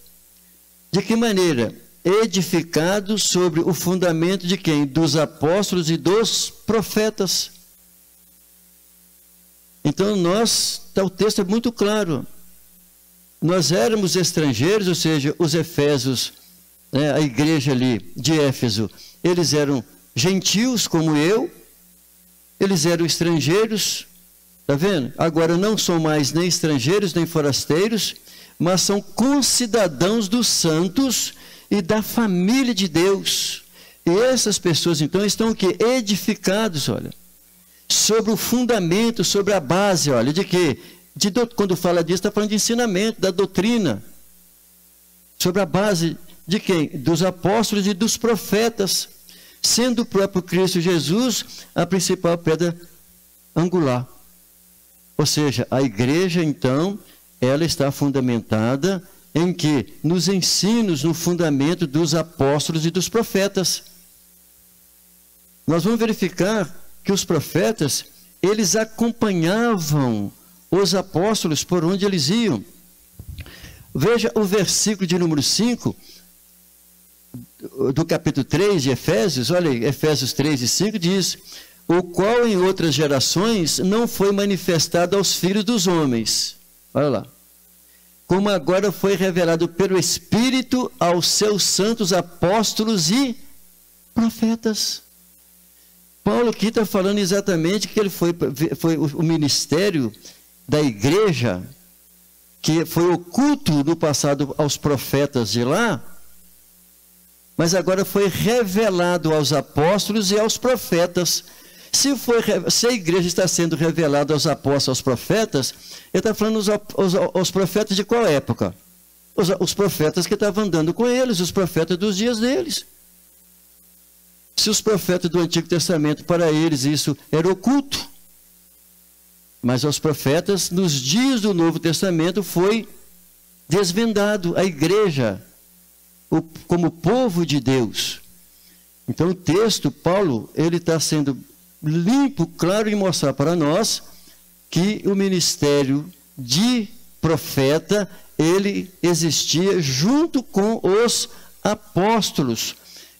De que maneira? Edificados sobre o fundamento de quem? Dos apóstolos e dos profetas. Então o texto é muito claro. Nós éramos estrangeiros, ou seja, os efésios, né, a igreja ali de Éfeso, eles eram gentios como eu, eles eram estrangeiros, está vendo? Agora não são mais nem estrangeiros nem forasteiros, mas são concidadãos dos santos e da família de Deus. E essas pessoas então estão o quê? Edificados, olha, sobre o fundamento, sobre a base, olha, de quê? Quando fala disso, está falando de ensinamento, da doutrina. Sobre a base de quem? Dos apóstolos e dos profetas, sendo o próprio Cristo Jesus a principal pedra angular. Ou seja, a igreja, então, ela está fundamentada em que? Nos ensinos, no fundamento dos apóstolos e dos profetas. Nós vamos verificar que os profetas, eles acompanhavam os apóstolos por onde eles iam. Veja o versículo de número 5 do capítulo 3 de Efésios. Olha aí, Efésios 3 e 5 diz: o qual em outras gerações não foi manifestado aos filhos dos homens. Olha lá. Como agora foi revelado pelo Espírito aos seus santos apóstolos e profetas. Paulo aqui está falando exatamente que ele foi o ministério da igreja, que foi oculto no passado aos profetas de lá, mas agora foi revelado aos apóstolos e aos profetas, Se a igreja está sendo revelada aos apóstolos, aos profetas, ele está falando aos profetas de qual época? Os profetas que estavam andando com eles, os profetas dos dias deles. Se os profetas do Antigo Testamento, para eles isso era oculto, mas aos profetas, nos dias do Novo Testamento, foi desvendado a igreja, como povo de Deus. Então o texto, Paulo, ele está sendo limpo, claro, em mostrar para nós que o ministério de profeta, ele existia junto com os apóstolos.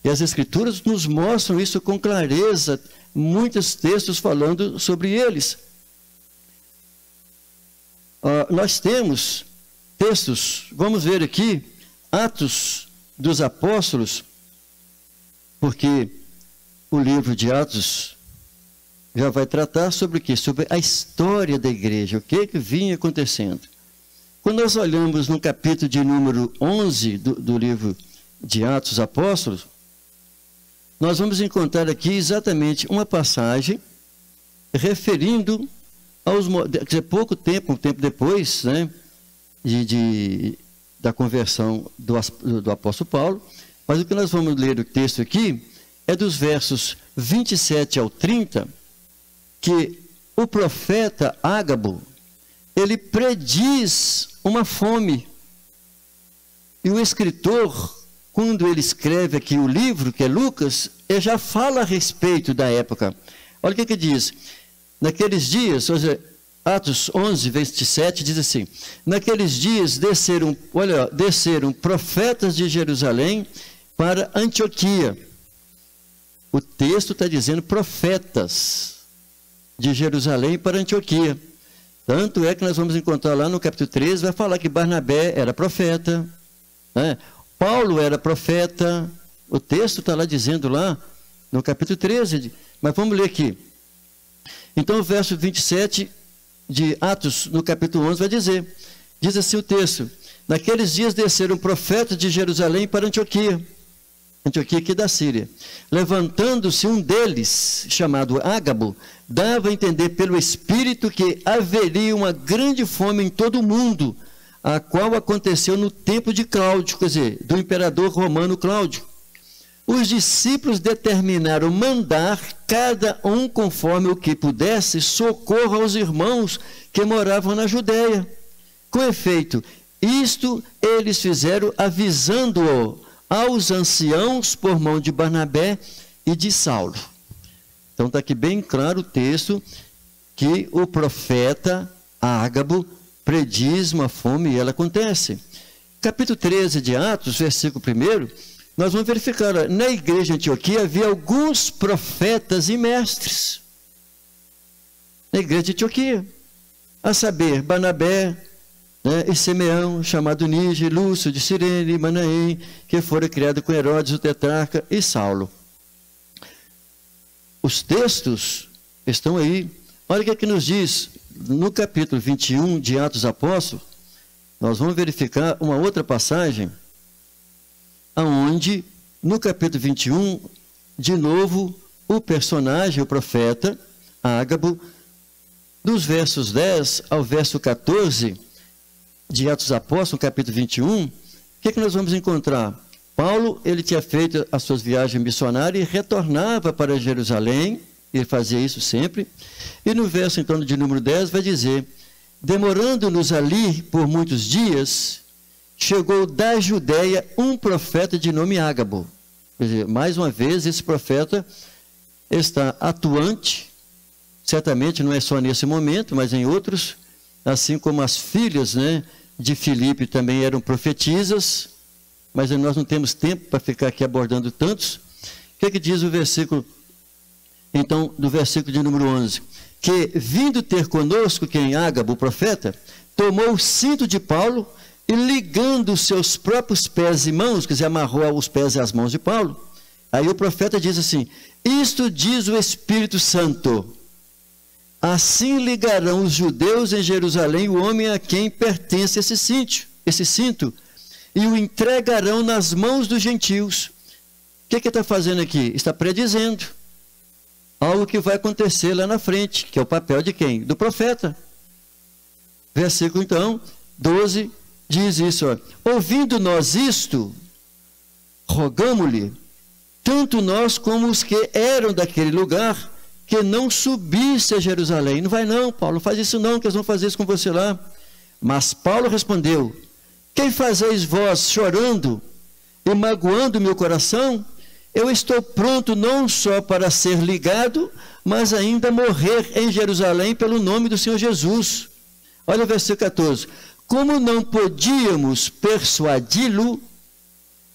E as Escrituras nos mostram isso com clareza, muitos textos falando sobre eles. Nós temos textos, vamos ver aqui, Atos dos Apóstolos, porque o livro de Atos já vai tratar sobre o quê? Sobre a história da igreja, o que vinha acontecendo. Quando nós olhamos no capítulo de número 11 do livro de Atos dos Apóstolos, nós vamos encontrar aqui exatamente uma passagem referindo quer dizer, pouco tempo, um tempo depois, né, da conversão do apóstolo Paulo, mas o que nós vamos ler o texto aqui é dos versos 27 ao 30, que o profeta Ágabo, ele prediz uma fome. E o escritor, quando ele escreve aqui o livro, que é Lucas, ele já fala a respeito da época. Olha o que diz. Naqueles dias, ou seja, Atos 11, 27, diz assim: naqueles dias desceram profetas de Jerusalém para Antioquia. O texto está dizendo profetas de Jerusalém para Antioquia. Tanto é que nós vamos encontrar lá no capítulo 13, vai falar que Barnabé era profeta, né? Paulo era profeta. O texto está lá dizendo lá no capítulo 13, mas vamos ler aqui. Então o verso 27 de Atos, no capítulo 11, vai dizer, diz assim o texto: naqueles dias desceram profetas de Jerusalém para Antioquia aqui da Síria. Levantando-se um deles, chamado Ágabo, dava a entender pelo Espírito que haveria uma grande fome em todo o mundo, a qual aconteceu no tempo de Cláudio, quer dizer, do imperador romano Cláudio. Os discípulos determinaram mandar, cada um conforme o que pudesse, socorro aos irmãos que moravam na Judéia. Com efeito, isto eles fizeram avisando-o aos anciãos por mão de Barnabé e de Saulo. Então está aqui bem claro o texto que o profeta Ágabo prediz uma fome e ela acontece. Capítulo 13 de Atos, versículo 1, nós vamos verificar, na igreja de Antioquia havia alguns profetas e mestres. Na igreja de Antioquia, a saber, Barnabé, né, e Simeão, chamado Níger, Lúcio de Cirene, Manaém, que fora criado com Herodes, o tetrarca, e Saulo. Os textos estão aí. Olha o que nos diz, no capítulo 21 de Atos Apóstolos, nós vamos verificar uma outra passagem, aonde, no capítulo 21, de novo, o personagem, o profeta, Ágabo, dos versos 10 ao verso 14, de Atos Apóstolos, capítulo 21, o que nós vamos encontrar? Paulo, ele tinha feito as suas viagens missionárias e retornava para Jerusalém, ele fazia isso sempre, e no verso, então, de número 10, vai dizer: demorando-nos ali por muitos dias, chegou da Judéia um profeta de nome Ágabo. Quer dizer, mais uma vez, esse profeta está atuante, certamente não é só nesse momento, mas em outros, assim como as filhas, né, de Filipe também eram profetisas, mas nós não temos tempo para ficar aqui abordando tantos. O que diz o versículo, então, do versículo de número 11? Que, vindo ter conosco, quem? Ágabo, o profeta, tomou o cinto de Paulo e, ligando os seus próprios pés e mãos, quer dizer, amarrou os pés e as mãos de Paulo. Aí o profeta diz assim: isto diz o Espírito Santo: assim ligarão os judeus em Jerusalém o homem a quem pertence esse cinto, e o entregarão nas mãos dos gentios. O que está fazendo aqui? Está predizendo. algo que vai acontecer lá na frente, que é o papel de quem? Do profeta. Versículo, então, 12, diz isso, ó, ouvindo nós isto, rogamo-lhe, tanto nós como os que eram daquele lugar, que não subisse a Jerusalém. Não vai não, Paulo, não faz isso não, que eles vão fazer isso com você lá. Mas Paulo respondeu, quem fazeis vós chorando e magoando meu coração? Eu estou pronto não só para ser ligado, mas ainda morrer em Jerusalém pelo nome do Senhor Jesus. Olha o versículo 14. Como não podíamos persuadi-lo,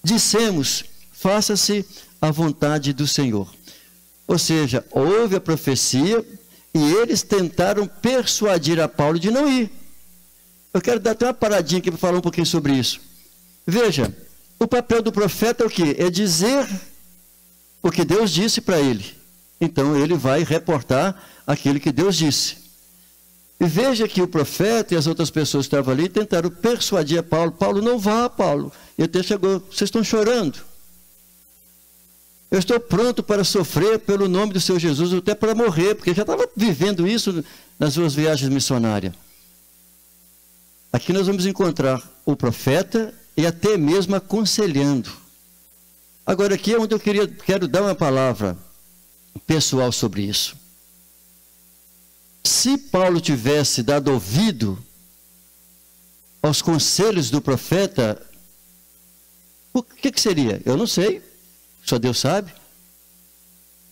dissemos, faça-se a vontade do Senhor. Ou seja, houve a profecia e eles tentaram persuadir a Paulo de não ir. Eu quero dar até uma paradinha aqui para falar um pouquinho sobre isso. Veja, o papel do profeta é o quê? É dizer o que Deus disse para ele. Então ele vai reportar aquilo que Deus disse. E veja que o profeta e as outras pessoas que estavam ali tentaram persuadir a Paulo. Paulo, não vá, Paulo. E até chegou, vocês estão chorando. Eu estou pronto para sofrer pelo nome do Senhor Jesus, até para morrer, porque já estava vivendo isso nas suas viagens missionárias. Aqui nós vamos encontrar o profeta e até mesmo aconselhando. Agora aqui é onde eu quero dar uma palavra pessoal sobre isso. Se Paulo tivesse dado ouvido aos conselhos do profeta, o que seria? Eu não sei, só Deus sabe.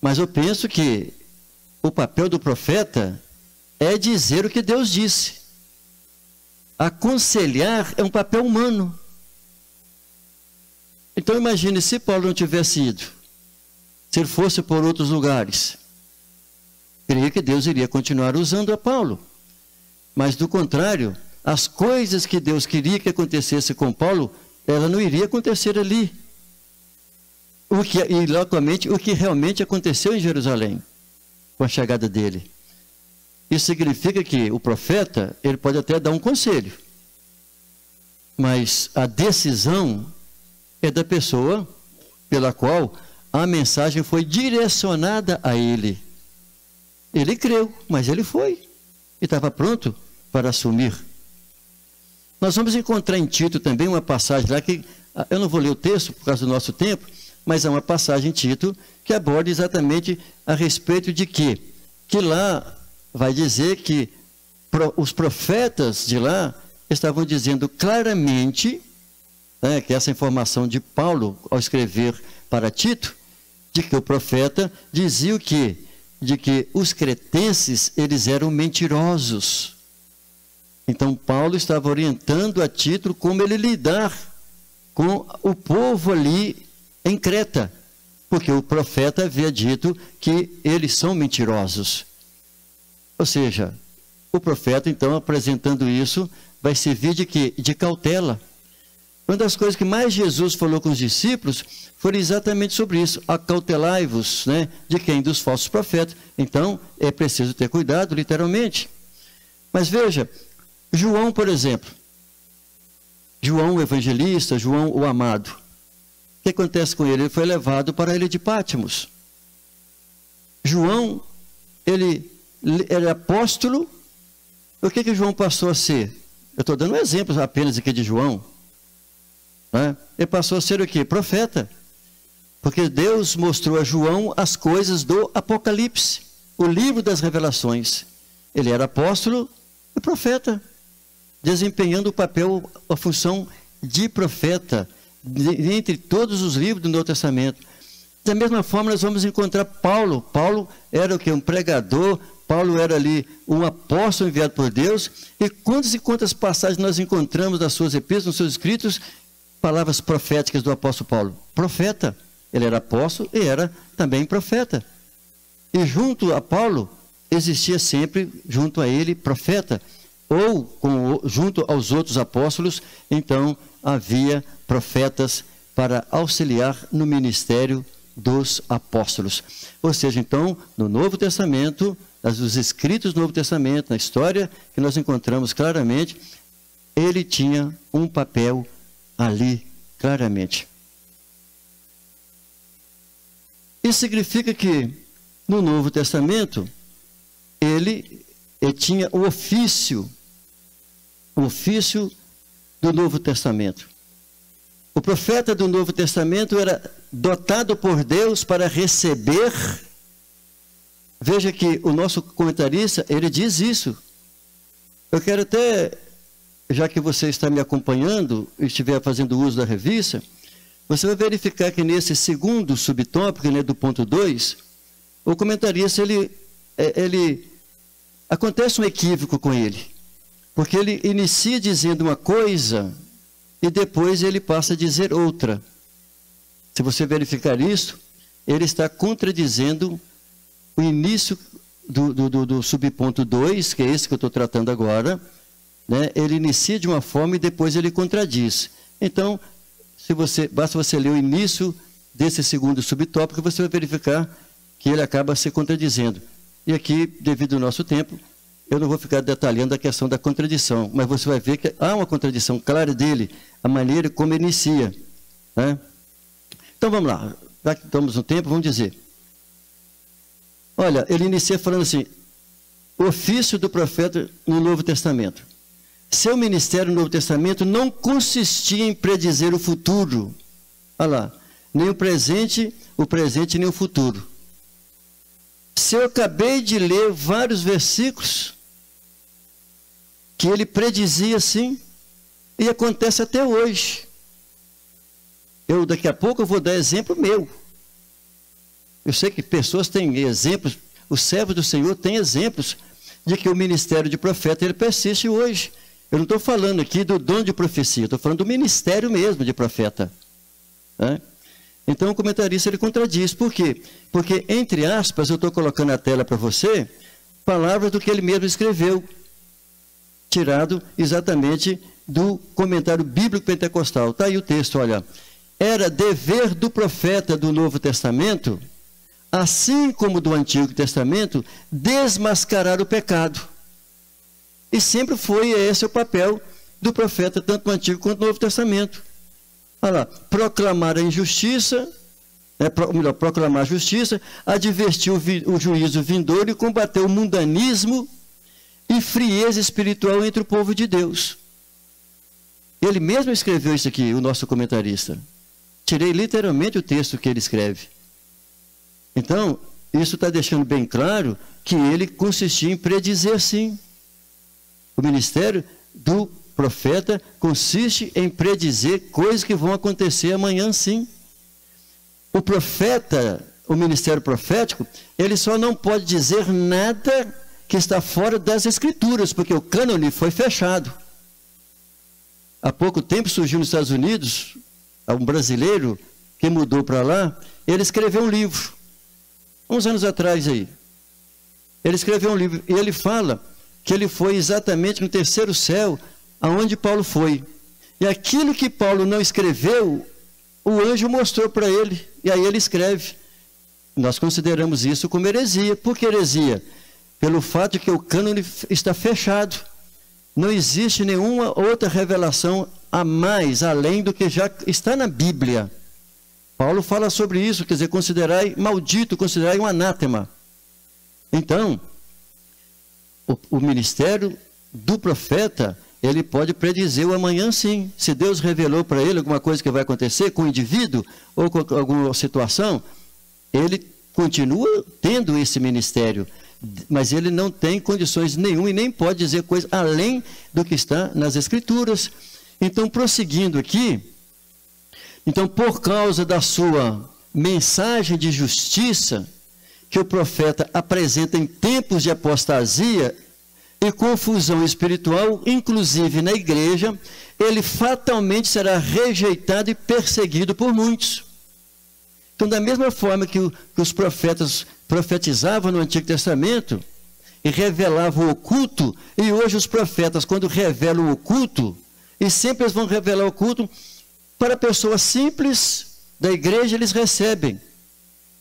Mas eu penso que o papel do profeta é dizer o que Deus disse. Aconselhar é um papel humano. Então imagine se Paulo não tivesse ido, se ele fosse por outros lugares. Creio que Deus iria continuar usando a Paulo. Mas do contrário, as coisas que Deus queria que acontecesse com Paulo, ela não iria acontecer ali. E localmente o que realmente aconteceu em Jerusalém, com a chegada dele. Isso significa que o profeta, ele pode até dar um conselho, mas a decisão é da pessoa pela qual a mensagem foi direcionada a ele. Ele creu, mas ele foi e estava pronto para assumir. Nós vamos encontrar em Tito também uma passagem lá que, eu não vou ler o texto por causa do nosso tempo, mas é uma passagem em Tito que aborda exatamente a respeito de quê? Que lá vai dizer que os profetas de lá estavam dizendo claramente, né, que essa informação de Paulo, ao escrever para Tito, de que o profeta dizia o quê? De que os cretenses, eles eram mentirosos. Então Paulo estava orientando a Tito como ele lidar com o povo ali em Creta, porque o profeta havia dito que eles são mentirosos. Ou seja, o profeta, então, apresentando isso, vai servir de quê? De cautela. Uma das coisas que mais Jesus falou com os discípulos foi exatamente sobre isso. Acautelai-vos, né? De quem? Dos falsos profetas. Então, é preciso ter cuidado, literalmente. Mas veja, João, por exemplo. João, o evangelista, João, o amado. O que acontece com ele? Ele foi levado para a ilha de Pátimos. João, ele era apóstolo. O que João passou a ser? Eu estou dando um exemplo apenas aqui de João. Né? Ele passou a ser o quê? Profeta. Porque Deus mostrou a João as coisas do Apocalipse, o livro das revelações. Ele era apóstolo e profeta, desempenhando o papel, a função de profeta, entre todos os livros do Novo Testamento. Da mesma forma, nós vamos encontrar Paulo. Paulo era o quê? Um pregador. Paulo era ali um apóstolo enviado por Deus. E quantas passagens nós encontramos nas suas epístolas, nos seus escritos, palavras proféticas do apóstolo Paulo? Profeta. Ele era apóstolo e era também profeta. E junto a Paulo, existia sempre, junto a ele, profeta. Ou junto aos outros apóstolos, então havia profetas para auxiliar no ministério dos apóstolos. Ou seja, então, no Novo Testamento, nos escritos do Novo Testamento, na história que nós encontramos claramente, ele tinha um papel ali, claramente. Isso significa que no Novo Testamento, ele tinha o ofício do Novo Testamento. O profeta do Novo Testamento era dotado por Deus para receber. Veja que o nosso comentarista, ele diz isso. Eu quero até, já que você está me acompanhando e estiver fazendo uso da revista, você vai verificar que nesse segundo subtópico, né, do ponto 2, o comentarista, acontece um equívoco com ele. Porque ele inicia dizendo uma coisa e depois ele passa a dizer outra. Se você verificar isso, ele está contradizendo o início do subponto 2, que é esse que eu estou tratando agora, né? Ele inicia de uma forma e depois ele contradiz. Então, basta você ler o início desse segundo subtópico, você vai verificar que ele acaba se contradizendo. E aqui, devido ao nosso tempo, eu não vou ficar detalhando a questão da contradição, mas você vai ver que há uma contradição clara dele, a maneira como ele inicia, né? Então vamos lá, já que estamos no tempo, vamos dizer. Olha, ele inicia falando assim: o ofício do profeta no Novo Testamento. Seu ministério no Novo Testamento não consistia em predizer o futuro. Olha lá, nem o presente nem o futuro. Se eu acabei de ler vários versículos que ele predizia assim, e acontece até hoje. Daqui a pouco eu vou dar exemplo meu. Eu sei que pessoas têm exemplos, os servos do Senhor têm exemplos de que o ministério de profeta, ele persiste hoje. Eu não estou falando aqui do dom de profecia, estou falando do ministério mesmo de profeta, né? Então o comentarista, ele contradiz. Por quê? Porque, entre aspas, eu estou colocando na tela para você palavras do que ele mesmo escreveu, tirado exatamente do comentário bíblico pentecostal. Está aí o texto, olha. Era dever do profeta do Novo Testamento, assim como do Antigo Testamento, desmascarar o pecado. E sempre foi esse o papel do profeta, tanto no Antigo quanto no Novo Testamento. Olha lá, proclamar a injustiça, proclamar a justiça, advertir o juízo vindouro e combater o mundanismo e frieza espiritual entre o povo de Deus. Ele mesmo escreveu isso aqui, o nosso comentarista. Tirei literalmente o texto que ele escreve. Então, isso está deixando bem claro que ele consistia em predizer sim. O ministério do profeta consiste em predizer coisas que vão acontecer amanhã sim. O profeta, o ministério profético, ele só não pode dizer nada que está fora das Escrituras, porque o cânone foi fechado. Há pouco tempo surgiu nos Estados Unidos um brasileiro que mudou para lá, ele escreveu um livro, uns anos atrás aí. Ele escreveu um livro e ele fala que ele foi exatamente no terceiro céu, aonde Paulo foi. E aquilo que Paulo não escreveu, o anjo mostrou para ele, e aí ele escreve. Nós consideramos isso como heresia. Por que heresia? Pelo fato de que o cânone está fechado. Não existe nenhuma outra revelação a mais, além do que já está na Bíblia. Paulo fala sobre isso, quer dizer, considerai maldito, considerai um anátema. Então, o ministério do profeta, ele pode predizer o amanhã sim. Se Deus revelou para ele alguma coisa que vai acontecer com o indivíduo ou com alguma situação, ele continua tendo esse ministério, mas ele não tem condições nenhuma e nem pode dizer coisa além do que está nas Escrituras. Então, prosseguindo aqui, então, por causa da sua mensagem de justiça, que o profeta apresenta em tempos de apostasia e confusão espiritual, inclusive na igreja, ele fatalmente será rejeitado e perseguido por muitos. Então, da mesma forma que os profetas profetizavam no Antigo Testamento e revelavam o oculto, e hoje os profetas, quando revelam o oculto, e sempre eles vão revelar o oculto para pessoas simples da igreja, eles recebem.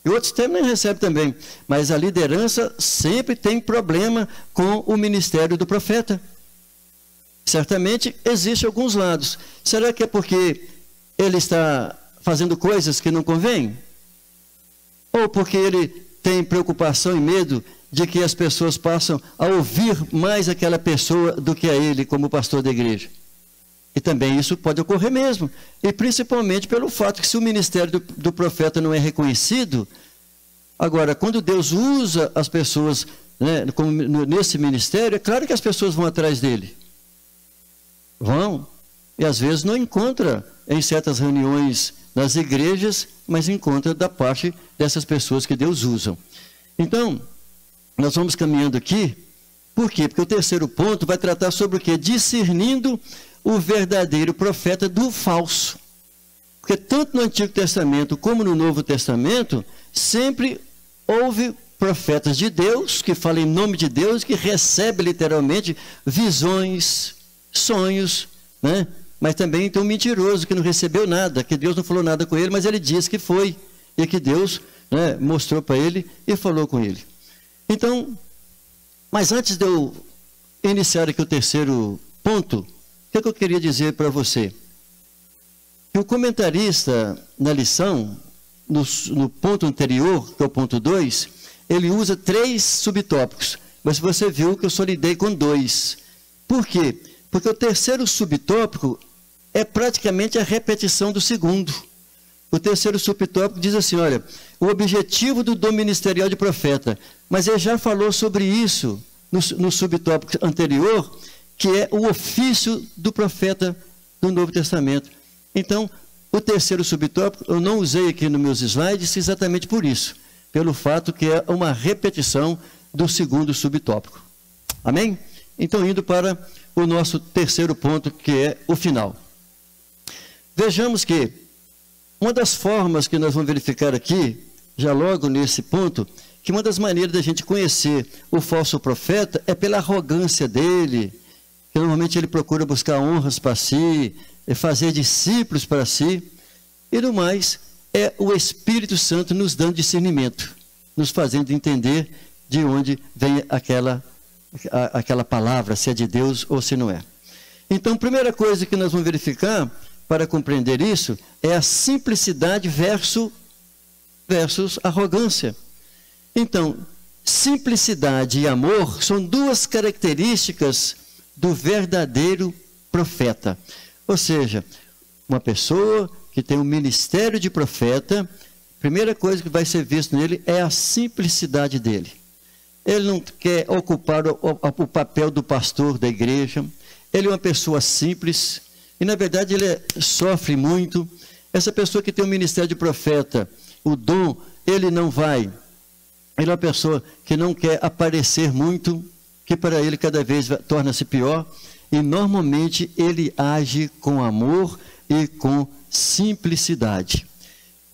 E outros nem recebem também. Mas a liderança sempre tem problema com o ministério do profeta. Certamente existem alguns lados. Será que é porque ele está fazendo coisas que não convêm? Ou porque ele tem preocupação e medo de que as pessoas passam a ouvir mais aquela pessoa do que a ele como pastor da igreja. E também isso pode ocorrer mesmo. E principalmente pelo fato que se o ministério do profeta não é reconhecido, agora, quando Deus usa as pessoas, né, nesse ministério, é claro que as pessoas vão atrás dele. Vão. E às vezes não encontra em certas reuniões nas igrejas, mas encontra da parte dessas pessoas que Deus usa. Então, nós vamos caminhando aqui. Por quê? Porque o terceiro ponto vai tratar sobre o quê? Discernindo o verdadeiro profeta do falso. Porque tanto no Antigo Testamento como no Novo Testamento, sempre houve profetas de Deus, que falam em nome de Deus, que recebem literalmente visões, sonhos, né? Mas também tem um mentiroso que não recebeu nada, que Deus não falou nada com ele, mas ele disse que foi, e que Deus, né, mostrou para ele e falou com ele. Então, mas antes de eu iniciar aqui o terceiro ponto, o que eu queria dizer para você? Que o comentarista, na lição, no ponto anterior, que é o ponto 2, ele usa 3 subtópicos, mas você viu que eu só lidei com 2. Por quê? Porque o terceiro subtópico é praticamente a repetição do segundo. O terceiro subtópico diz assim, olha, o objetivo do dom ministerial de profeta, mas ele já falou sobre isso no subtópico anterior, que é o ofício do profeta do Novo Testamento. Então, o terceiro subtópico, eu não usei aqui nos meus slides exatamente por isso, pelo fato que é uma repetição do segundo subtópico. Amém? Então, indo para o nosso terceiro ponto, que é o final. Vejamos que uma das formas que nós vamos verificar aqui, já logo nesse ponto, que uma das maneiras da gente conhecer o falso profeta é pela arrogância dele, que normalmente ele procura buscar honras para si, fazer discípulos para si, e no mais, é o Espírito Santo nos dando discernimento, nos fazendo entender de onde vem aquela palavra, se é de Deus ou se não é. Então, a primeira coisa que nós vamos verificar para compreender isso é a simplicidade versus arrogância. Então, simplicidade e amor são 2 características do verdadeiro profeta. Ou seja, uma pessoa que tem um ministério de profeta, a primeira coisa que vai ser visto nele é a simplicidade dele. Ele não quer ocupar o papel do pastor da igreja, ele é uma pessoa simples, e na verdade ele sofre muito. Essa pessoa que tem um ministério de profeta, o dom, ele não vai. Ele é uma pessoa que não quer aparecer muito, que para ele cada vez torna-se pior, e normalmente ele age com amor e com simplicidade.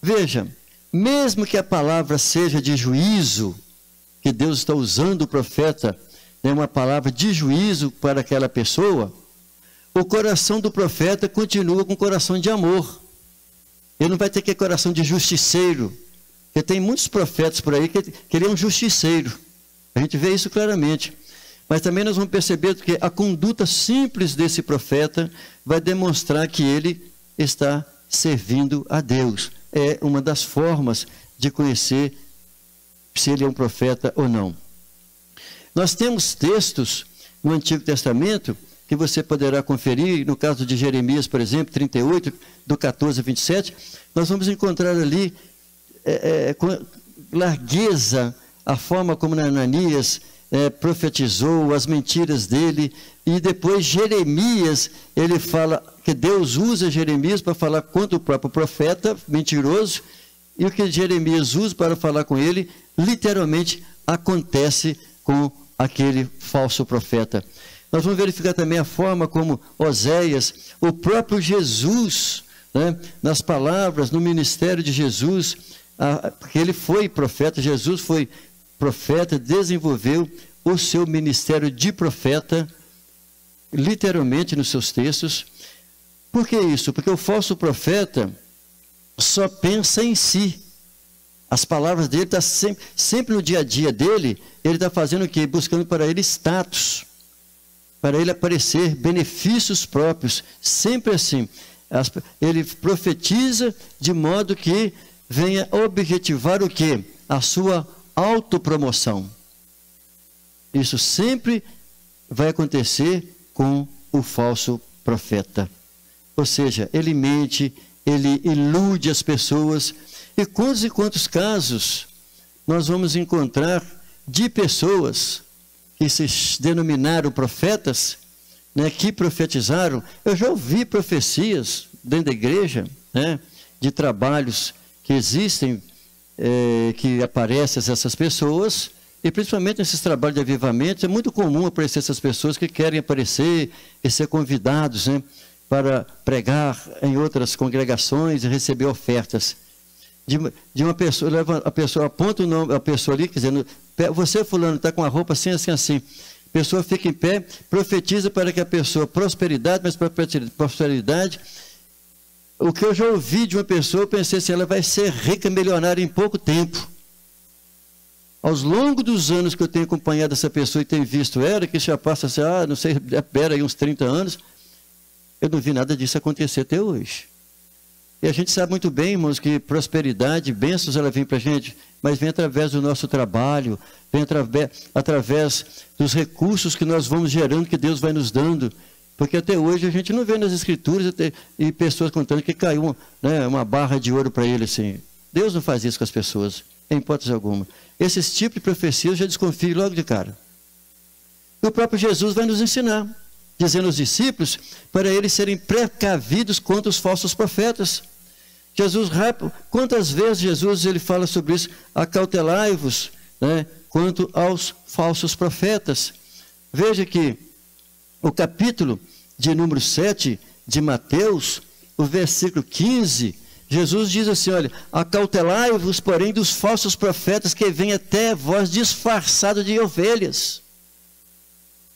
Veja, mesmo que a palavra seja de juízo, que Deus está usando o profeta, é uma palavra de juízo para aquela pessoa, o coração do profeta continua com coração de amor. Ele não vai ter que coração de justiceiro, porque tem muitos profetas por aí que ele é um justiceiro. A gente vê isso claramente. Mas também nós vamos perceber que a conduta simples desse profeta vai demonstrar que ele está servindo a Deus. É uma das formas de conhecer se ele é um profeta ou não. Nós temos textos no Antigo Testamento que você poderá conferir, no caso de Jeremias, por exemplo, 38, do 14 a 27, nós vamos encontrar ali com largueza a forma como Ananias profetizou, as mentiras dele, e depois Jeremias, ele fala que Deus usa Jeremias para falar contra o próprio profeta mentiroso, e o que Jeremias usa para falar com ele, literalmente acontece com aquele falso profeta. Nós vamos verificar também a forma como Oséias, o próprio Jesus, né, nas palavras, no ministério de Jesus, porque ele foi profeta, Jesus foi profeta, desenvolveu o seu ministério de profeta, literalmente nos seus textos. Por que isso? Porque o falso profeta só pensa em si. As palavras dele estão sempre no dia a dia dele, ele está fazendo o quê? Buscando para ele status, para ele aparecer, benefícios próprios, sempre assim. Ele profetiza de modo que venha objetivar o quê? A sua autopromoção. Isso sempre vai acontecer com o falso profeta. Ou seja, ele mente, ele ilude as pessoas. E quantos casos nós vamos encontrar de pessoas que se denominaram profetas, né, que profetizaram. Eu já ouvi profecias dentro da igreja, né, de trabalhos que existem, que aparecem essas pessoas, e principalmente nesses trabalhos de avivamento, é muito comum aparecer essas pessoas que querem aparecer e ser convidados, né, para pregar em outras congregações e receber ofertas. De uma pessoa, leva a pessoa, aponta o nome, a pessoa ali, dizendo, você fulano está com a roupa assim, assim, assim. A pessoa fica em pé, profetiza para que a pessoa, prosperidade, mas para prosperidade, o que eu já ouvi de uma pessoa, eu pensei assim, ela vai ser rica, milionária em pouco tempo. Aos longos dos anos que eu tenho acompanhado essa pessoa e tenho visto ela, que já passa assim, não sei, espera aí uns 30 anos, eu não vi nada disso acontecer até hoje. E a gente sabe muito bem, irmãos, que prosperidade, bênçãos, ela vem para a gente, mas vem através do nosso trabalho, vem através dos recursos que nós vamos gerando, que Deus vai nos dando. Porque até hoje a gente não vê nas escrituras e pessoas contando que caiu, né, uma barra de ouro para ele assim. Deus não faz isso com as pessoas, em hipótese alguma. Esses tipos de profecias eu já desconfio logo de cara. E o próprio Jesus vai nos ensinar, dizendo aos discípulos, para eles serem precavidos contra os falsos profetas. Jesus, quantas vezes Jesus ele fala sobre isso? Acautelai-vos, né, quanto aos falsos profetas. Veja que o capítulo de número 7 de Mateus, o versículo 15, Jesus diz assim, olha, acautelai-vos, porém, dos falsos profetas que vêm até vós disfarçados de ovelhas.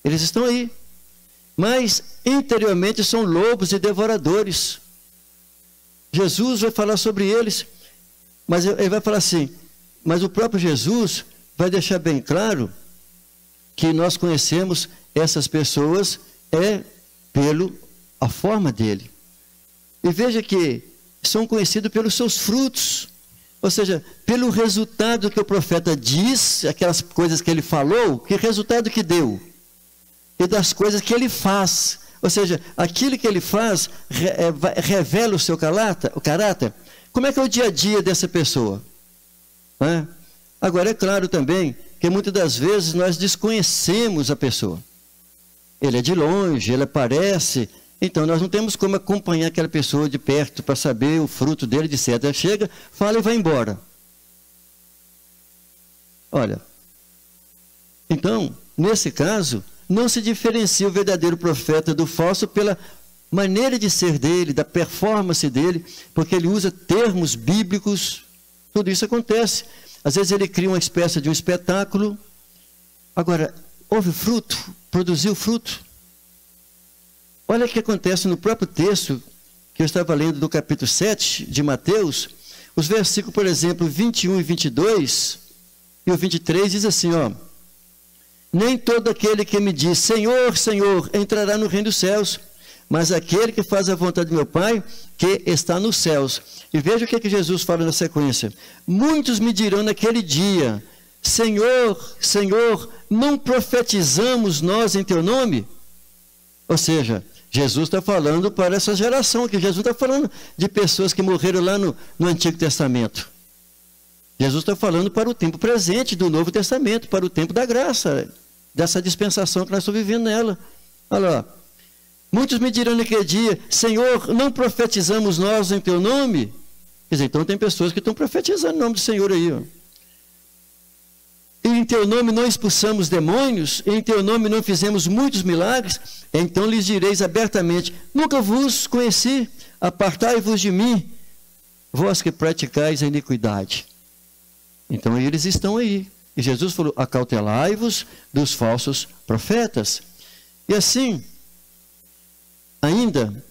Eles estão aí, mas interiormente são lobos e devoradores. Jesus vai falar sobre eles, mas ele vai falar assim, mas o próprio Jesus vai deixar bem claro que nós conhecemos essas pessoas pela forma dele. E veja que são conhecidos pelos seus frutos, ou seja, pelo resultado que o profeta diz, aquelas coisas que ele falou, que resultado que deu, e das coisas que ele faz. Ou seja, aquilo que ele faz revela o seu caráter. Como é que é o dia a dia dessa pessoa? Agora, é claro também que muitas das vezes nós desconhecemos a pessoa. Ele é de longe, ele aparece, então nós não temos como acompanhar aquela pessoa de perto para saber o fruto dele, de certo. Ele chega, fala e vai embora. Olha, então, nesse caso, não se diferencia o verdadeiro profeta do falso pela maneira de ser dele, da performance dele, porque ele usa termos bíblicos, tudo isso acontece. Às vezes ele cria uma espécie de um espetáculo. Agora, houve fruto, produziu fruto. Olha o que acontece no próprio texto que eu estava lendo do capítulo 7 de Mateus, os versículos, por exemplo, 21 e 22, e o 23 diz assim, ó, nem todo aquele que me diz, Senhor, Senhor, entrará no reino dos céus, mas aquele que faz a vontade do meu Pai, que está nos céus. E veja o que Jesus fala na sequência. Muitos me dirão naquele dia, Senhor, Senhor, não profetizamos nós em teu nome? Ou seja, Jesus está falando para essa geração aqui. Jesus está falando de pessoas que morreram lá no Antigo Testamento. Jesus está falando para o tempo presente do Novo Testamento, para o tempo da graça, dessa dispensação que nós estamos vivendo nela. Olha lá. Muitos me dirão naquele dia, Senhor, não profetizamos nós em teu nome? Quer dizer, então tem pessoas que estão profetizando o nome do Senhor aí. Ó. E em teu nome não expulsamos demônios, e em teu nome não fizemos muitos milagres, então lhes direis abertamente, nunca vos conheci, apartai-vos de mim, vós que praticais a iniquidade. Então eles estão aí. E Jesus falou, acautelai-vos dos falsos profetas. E assim, ainda,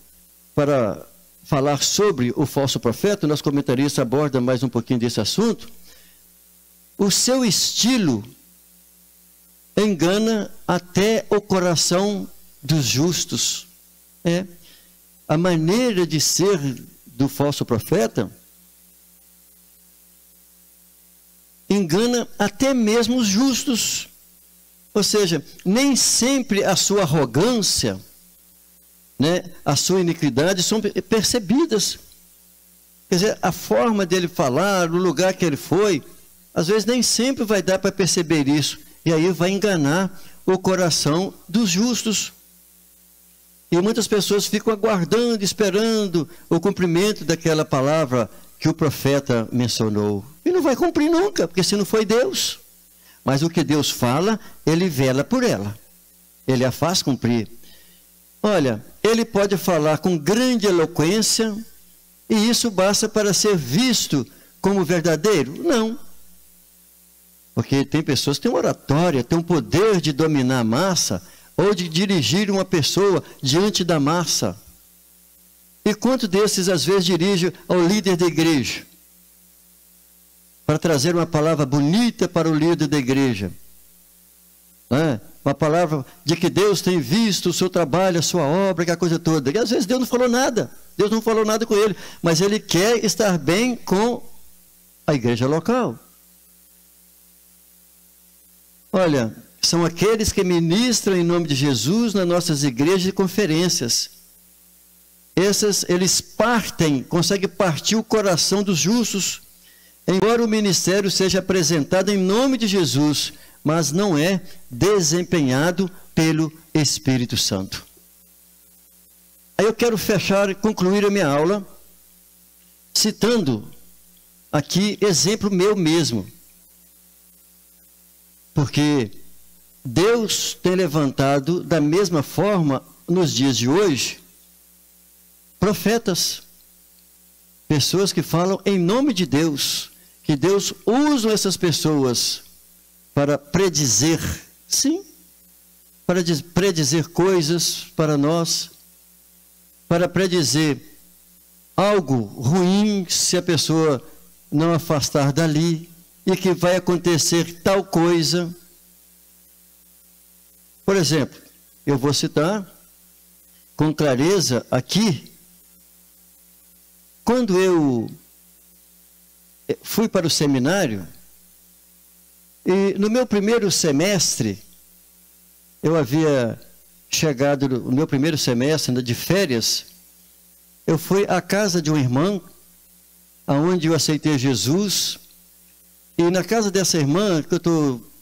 para falar sobre o falso profeta, nosso comentarista aborda mais um pouquinho desse assunto. O seu estilo engana até o coração dos justos. A maneira de ser do falso profeta engana até mesmo os justos. Ou seja, nem sempre a sua arrogância, né, a sua iniquidade são percebidas. Quer dizer, a forma dele falar, o lugar que ele foi, às vezes nem sempre vai dar para perceber isso. E aí vai enganar o coração dos justos. E muitas pessoas ficam aguardando, esperando o cumprimento daquela palavra que o profeta mencionou. E não vai cumprir nunca, porque se não foi Deus. Mas o que Deus fala, ele vela por ela. Ele a faz cumprir. Olha, ele pode falar com grande eloquência, e isso basta para ser visto como verdadeiro? Não. Porque tem pessoas que têm oratória, têm o poder de dominar a massa, ou de dirigir uma pessoa diante da massa. E quanto desses, às vezes, dirige ao líder da igreja? Para trazer uma palavra bonita para o líder da igreja. Uma palavra de que Deus tem visto o seu trabalho, a sua obra, aquela coisa toda. E às vezes Deus não falou nada. Deus não falou nada com ele. Mas ele quer estar bem com a igreja local. Olha, são aqueles que ministram em nome de Jesus nas nossas igrejas e conferências. Eles conseguem partir o coração dos justos. Embora o ministério seja apresentado em nome de Jesus, mas não é desempenhado pelo Espírito Santo. Aí eu quero concluir a minha aula, citando aqui exemplo meu mesmo. Porque Deus tem levantado da mesma forma, nos dias de hoje, profetas, pessoas que falam em nome de Deus, que Deus usa essas pessoas para predizer, sim, para predizer coisas para nós, para predizer algo ruim se a pessoa não afastar dali, e que vai acontecer tal coisa. Por exemplo, eu vou citar com clareza aqui, quando eu fui para o seminário, e no meu primeiro semestre, eu havia chegado no meu primeiro semestre de férias, eu fui à casa de uma irmã, aonde eu aceitei Jesus. E na casa dessa irmã, que eu estou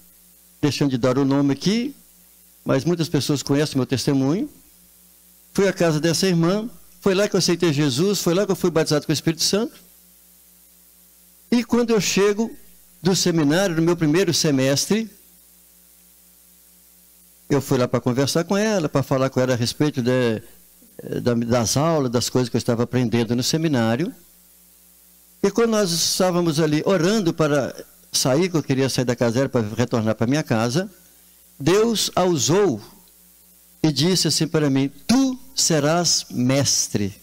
deixando de dar o nome aqui, mas muitas pessoas conhecem meu testemunho, fui à casa dessa irmã, foi lá que eu aceitei Jesus, foi lá que eu fui batizado com o Espírito Santo. E quando eu chego do seminário, no meu primeiro semestre, eu fui lá para conversar com ela, para falar com ela a respeito das aulas, das coisas que eu estava aprendendo no seminário. E quando nós estávamos ali orando para sair, que eu queria sair da casa dela para retornar para minha casa, Deus a usou e disse assim para mim: tu serás mestre.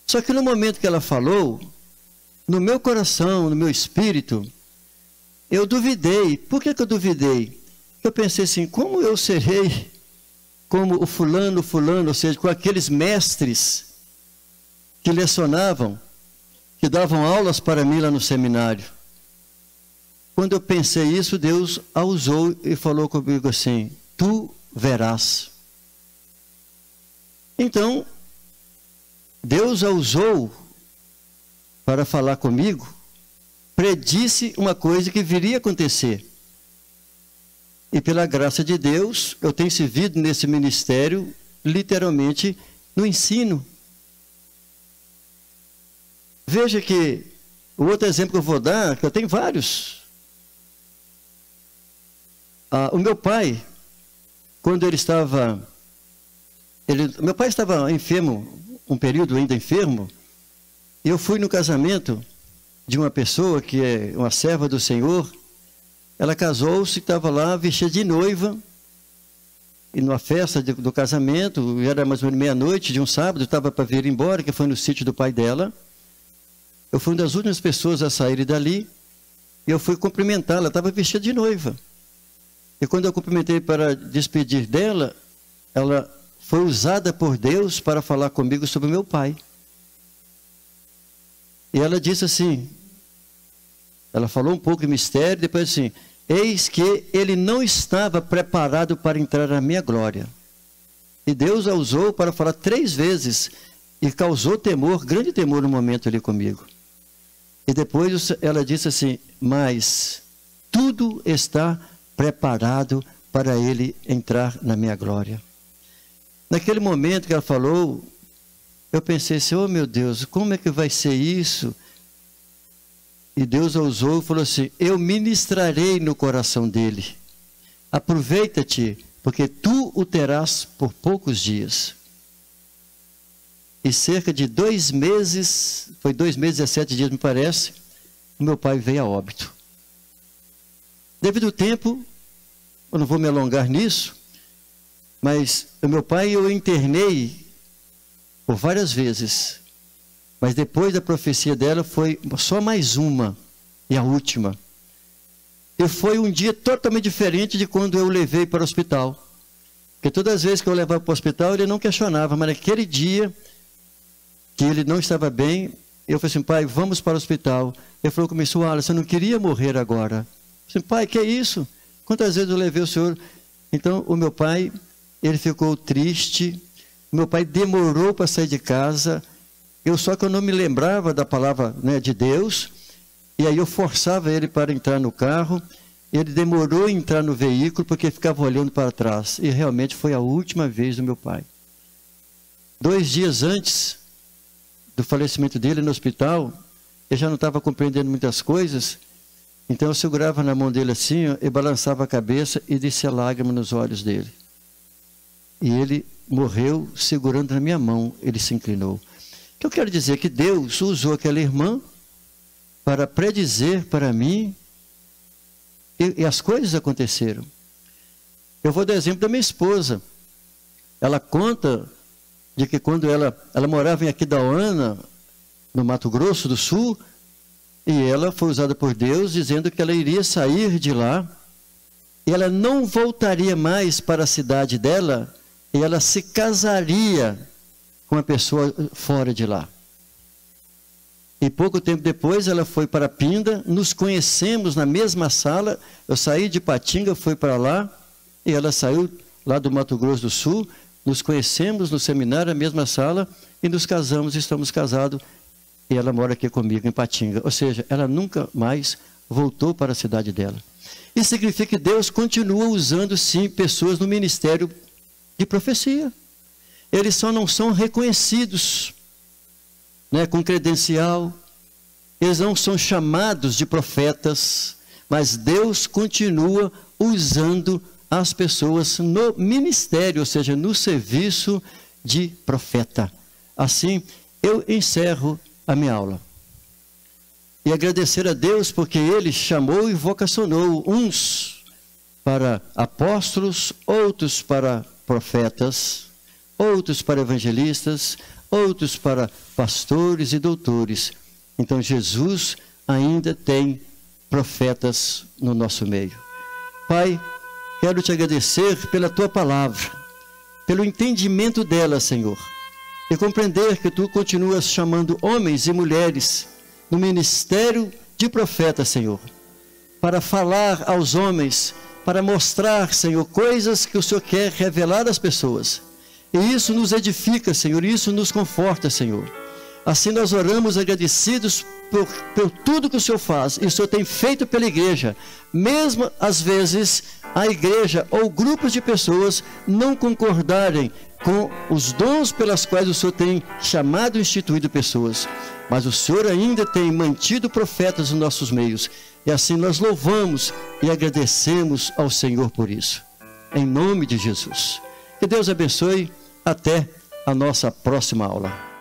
Só que no momento que ela falou, no meu coração, no meu espírito, eu duvidei. Por que eu duvidei? Eu pensei assim: como eu serei como o fulano, ou seja, com aqueles mestres que lecionavam, que davam aulas para mim lá no seminário. Quando eu pensei isso, Deus a usou e falou comigo assim: tu verás. Então, Deus a usou para falar comigo, predisse uma coisa que viria a acontecer. E pela graça de Deus, eu tenho servido nesse ministério, literalmente, no ensino. Veja que o outro exemplo que eu vou dar, que eu tenho vários. O meu pai, quando ele estava... meu pai estava enfermo, um período ainda enfermo, e eu fui no casamento de uma pessoa que é uma serva do Senhor. Ela casou-se, estava lá vestida de noiva, e numa festa do casamento, era mais ou menos meia-noite de um sábado, estava para vir embora, que foi no sítio do pai dela. Eu fui uma das últimas pessoas a saírem dali, e eu fui cumprimentá-la, ela estava vestida de noiva. E quando eu cumprimentei para despedir dela, ela foi usada por Deus para falar comigo sobre meu pai. E ela disse assim: Ela falou um pouco de mistério, depois assim, eis que ele não estava preparado para entrar na minha glória. E Deus a usou para falar 3 vezes e causou temor, grande temor no momento ali comigo. E depois ela disse assim, mas tudo está preparado para ele entrar na minha glória. Naquele momento que ela falou, eu pensei assim, oh meu Deus, como é que vai ser isso? E Deus a usou e falou assim, eu ministrarei no coração dele. Aproveita-te, porque tu o terás por poucos dias. E cerca de 2 meses, foi 2 meses e 7 dias me parece, o meu pai veio a óbito. Devido ao tempo, eu não vou me alongar nisso, mas o meu pai eu internei por várias vezes. Mas depois da profecia dela foi só mais uma e a última. E foi um dia totalmente diferente de quando eu o levei para o hospital. Porque todas as vezes que eu levava para o hospital ele não questionava, mas naquele dia que ele não estava bem, eu falei assim, pai, vamos para o hospital. Ele falou comigo, Wallace, eu não queria morrer agora. Eu falei assim, pai, que é isso? Quantas vezes eu levei o senhor? Então, o meu pai, ele ficou triste. O meu pai demorou para sair de casa. Só que eu não me lembrava da palavra, né, de Deus. E aí eu forçava ele para entrar no carro. Ele demorou a entrar no veículo porque ficava olhando para trás. E realmente foi a última vez do meu pai. 2 dias antes do falecimento dele no hospital, eu já não estava compreendendo muitas coisas, então eu segurava na mão dele assim, ó, e balançava a cabeça e descia lágrima nos olhos dele. E ele morreu segurando na minha mão, ele se inclinou. O que eu quero dizer é que Deus usou aquela irmã para predizer para mim, e as coisas aconteceram. Eu vou dar exemplo da minha esposa. Ela conta de que quando ela morava em Aquidauana, no Mato Grosso do Sul, e ela foi usada por Deus, dizendo que ela iria sair de lá, e ela não voltaria mais para a cidade dela, e ela se casaria com uma pessoa fora de lá. E pouco tempo depois ela foi para Pinda, nos conhecemos na mesma sala, eu saí de Patinga, fui para lá, e ela saiu lá do Mato Grosso do Sul, nos conhecemos no seminário, na mesma sala, e nos casamos, estamos casados, e ela mora aqui comigo em Patinga. Ou seja, ela nunca mais voltou para a cidade dela. Isso significa que Deus continua usando, sim, pessoas no ministério de profecia. Eles só não são reconhecidos, né, com credencial, eles não são chamados de profetas, mas Deus continua usando as pessoas no ministério, ou seja, no serviço de profeta. Assim, eu encerro a minha aula. E agradecer a Deus porque Ele chamou e vocacionou uns para apóstolos, outros para profetas, outros para evangelistas, outros para pastores e doutores. Então, Jesus ainda tem profetas no nosso meio. Pai, quero te agradecer pela tua palavra, pelo entendimento dela, Senhor, e compreender que tu continuas chamando homens e mulheres no ministério de profeta, Senhor, para falar aos homens, para mostrar, Senhor, coisas que o Senhor quer revelar às pessoas. E isso nos edifica, Senhor, e isso nos conforta, Senhor. Assim nós oramos agradecidos por tudo que o Senhor faz, e o Senhor tem feito pela igreja, mesmo às vezes a igreja ou grupos de pessoas não concordarem com os dons pelas quais o Senhor tem chamado e instituído pessoas, mas o Senhor ainda tem mantido profetas nos nossos meios, e assim nós louvamos e agradecemos ao Senhor por isso, em nome de Jesus. Que Deus abençoe, até a nossa próxima aula.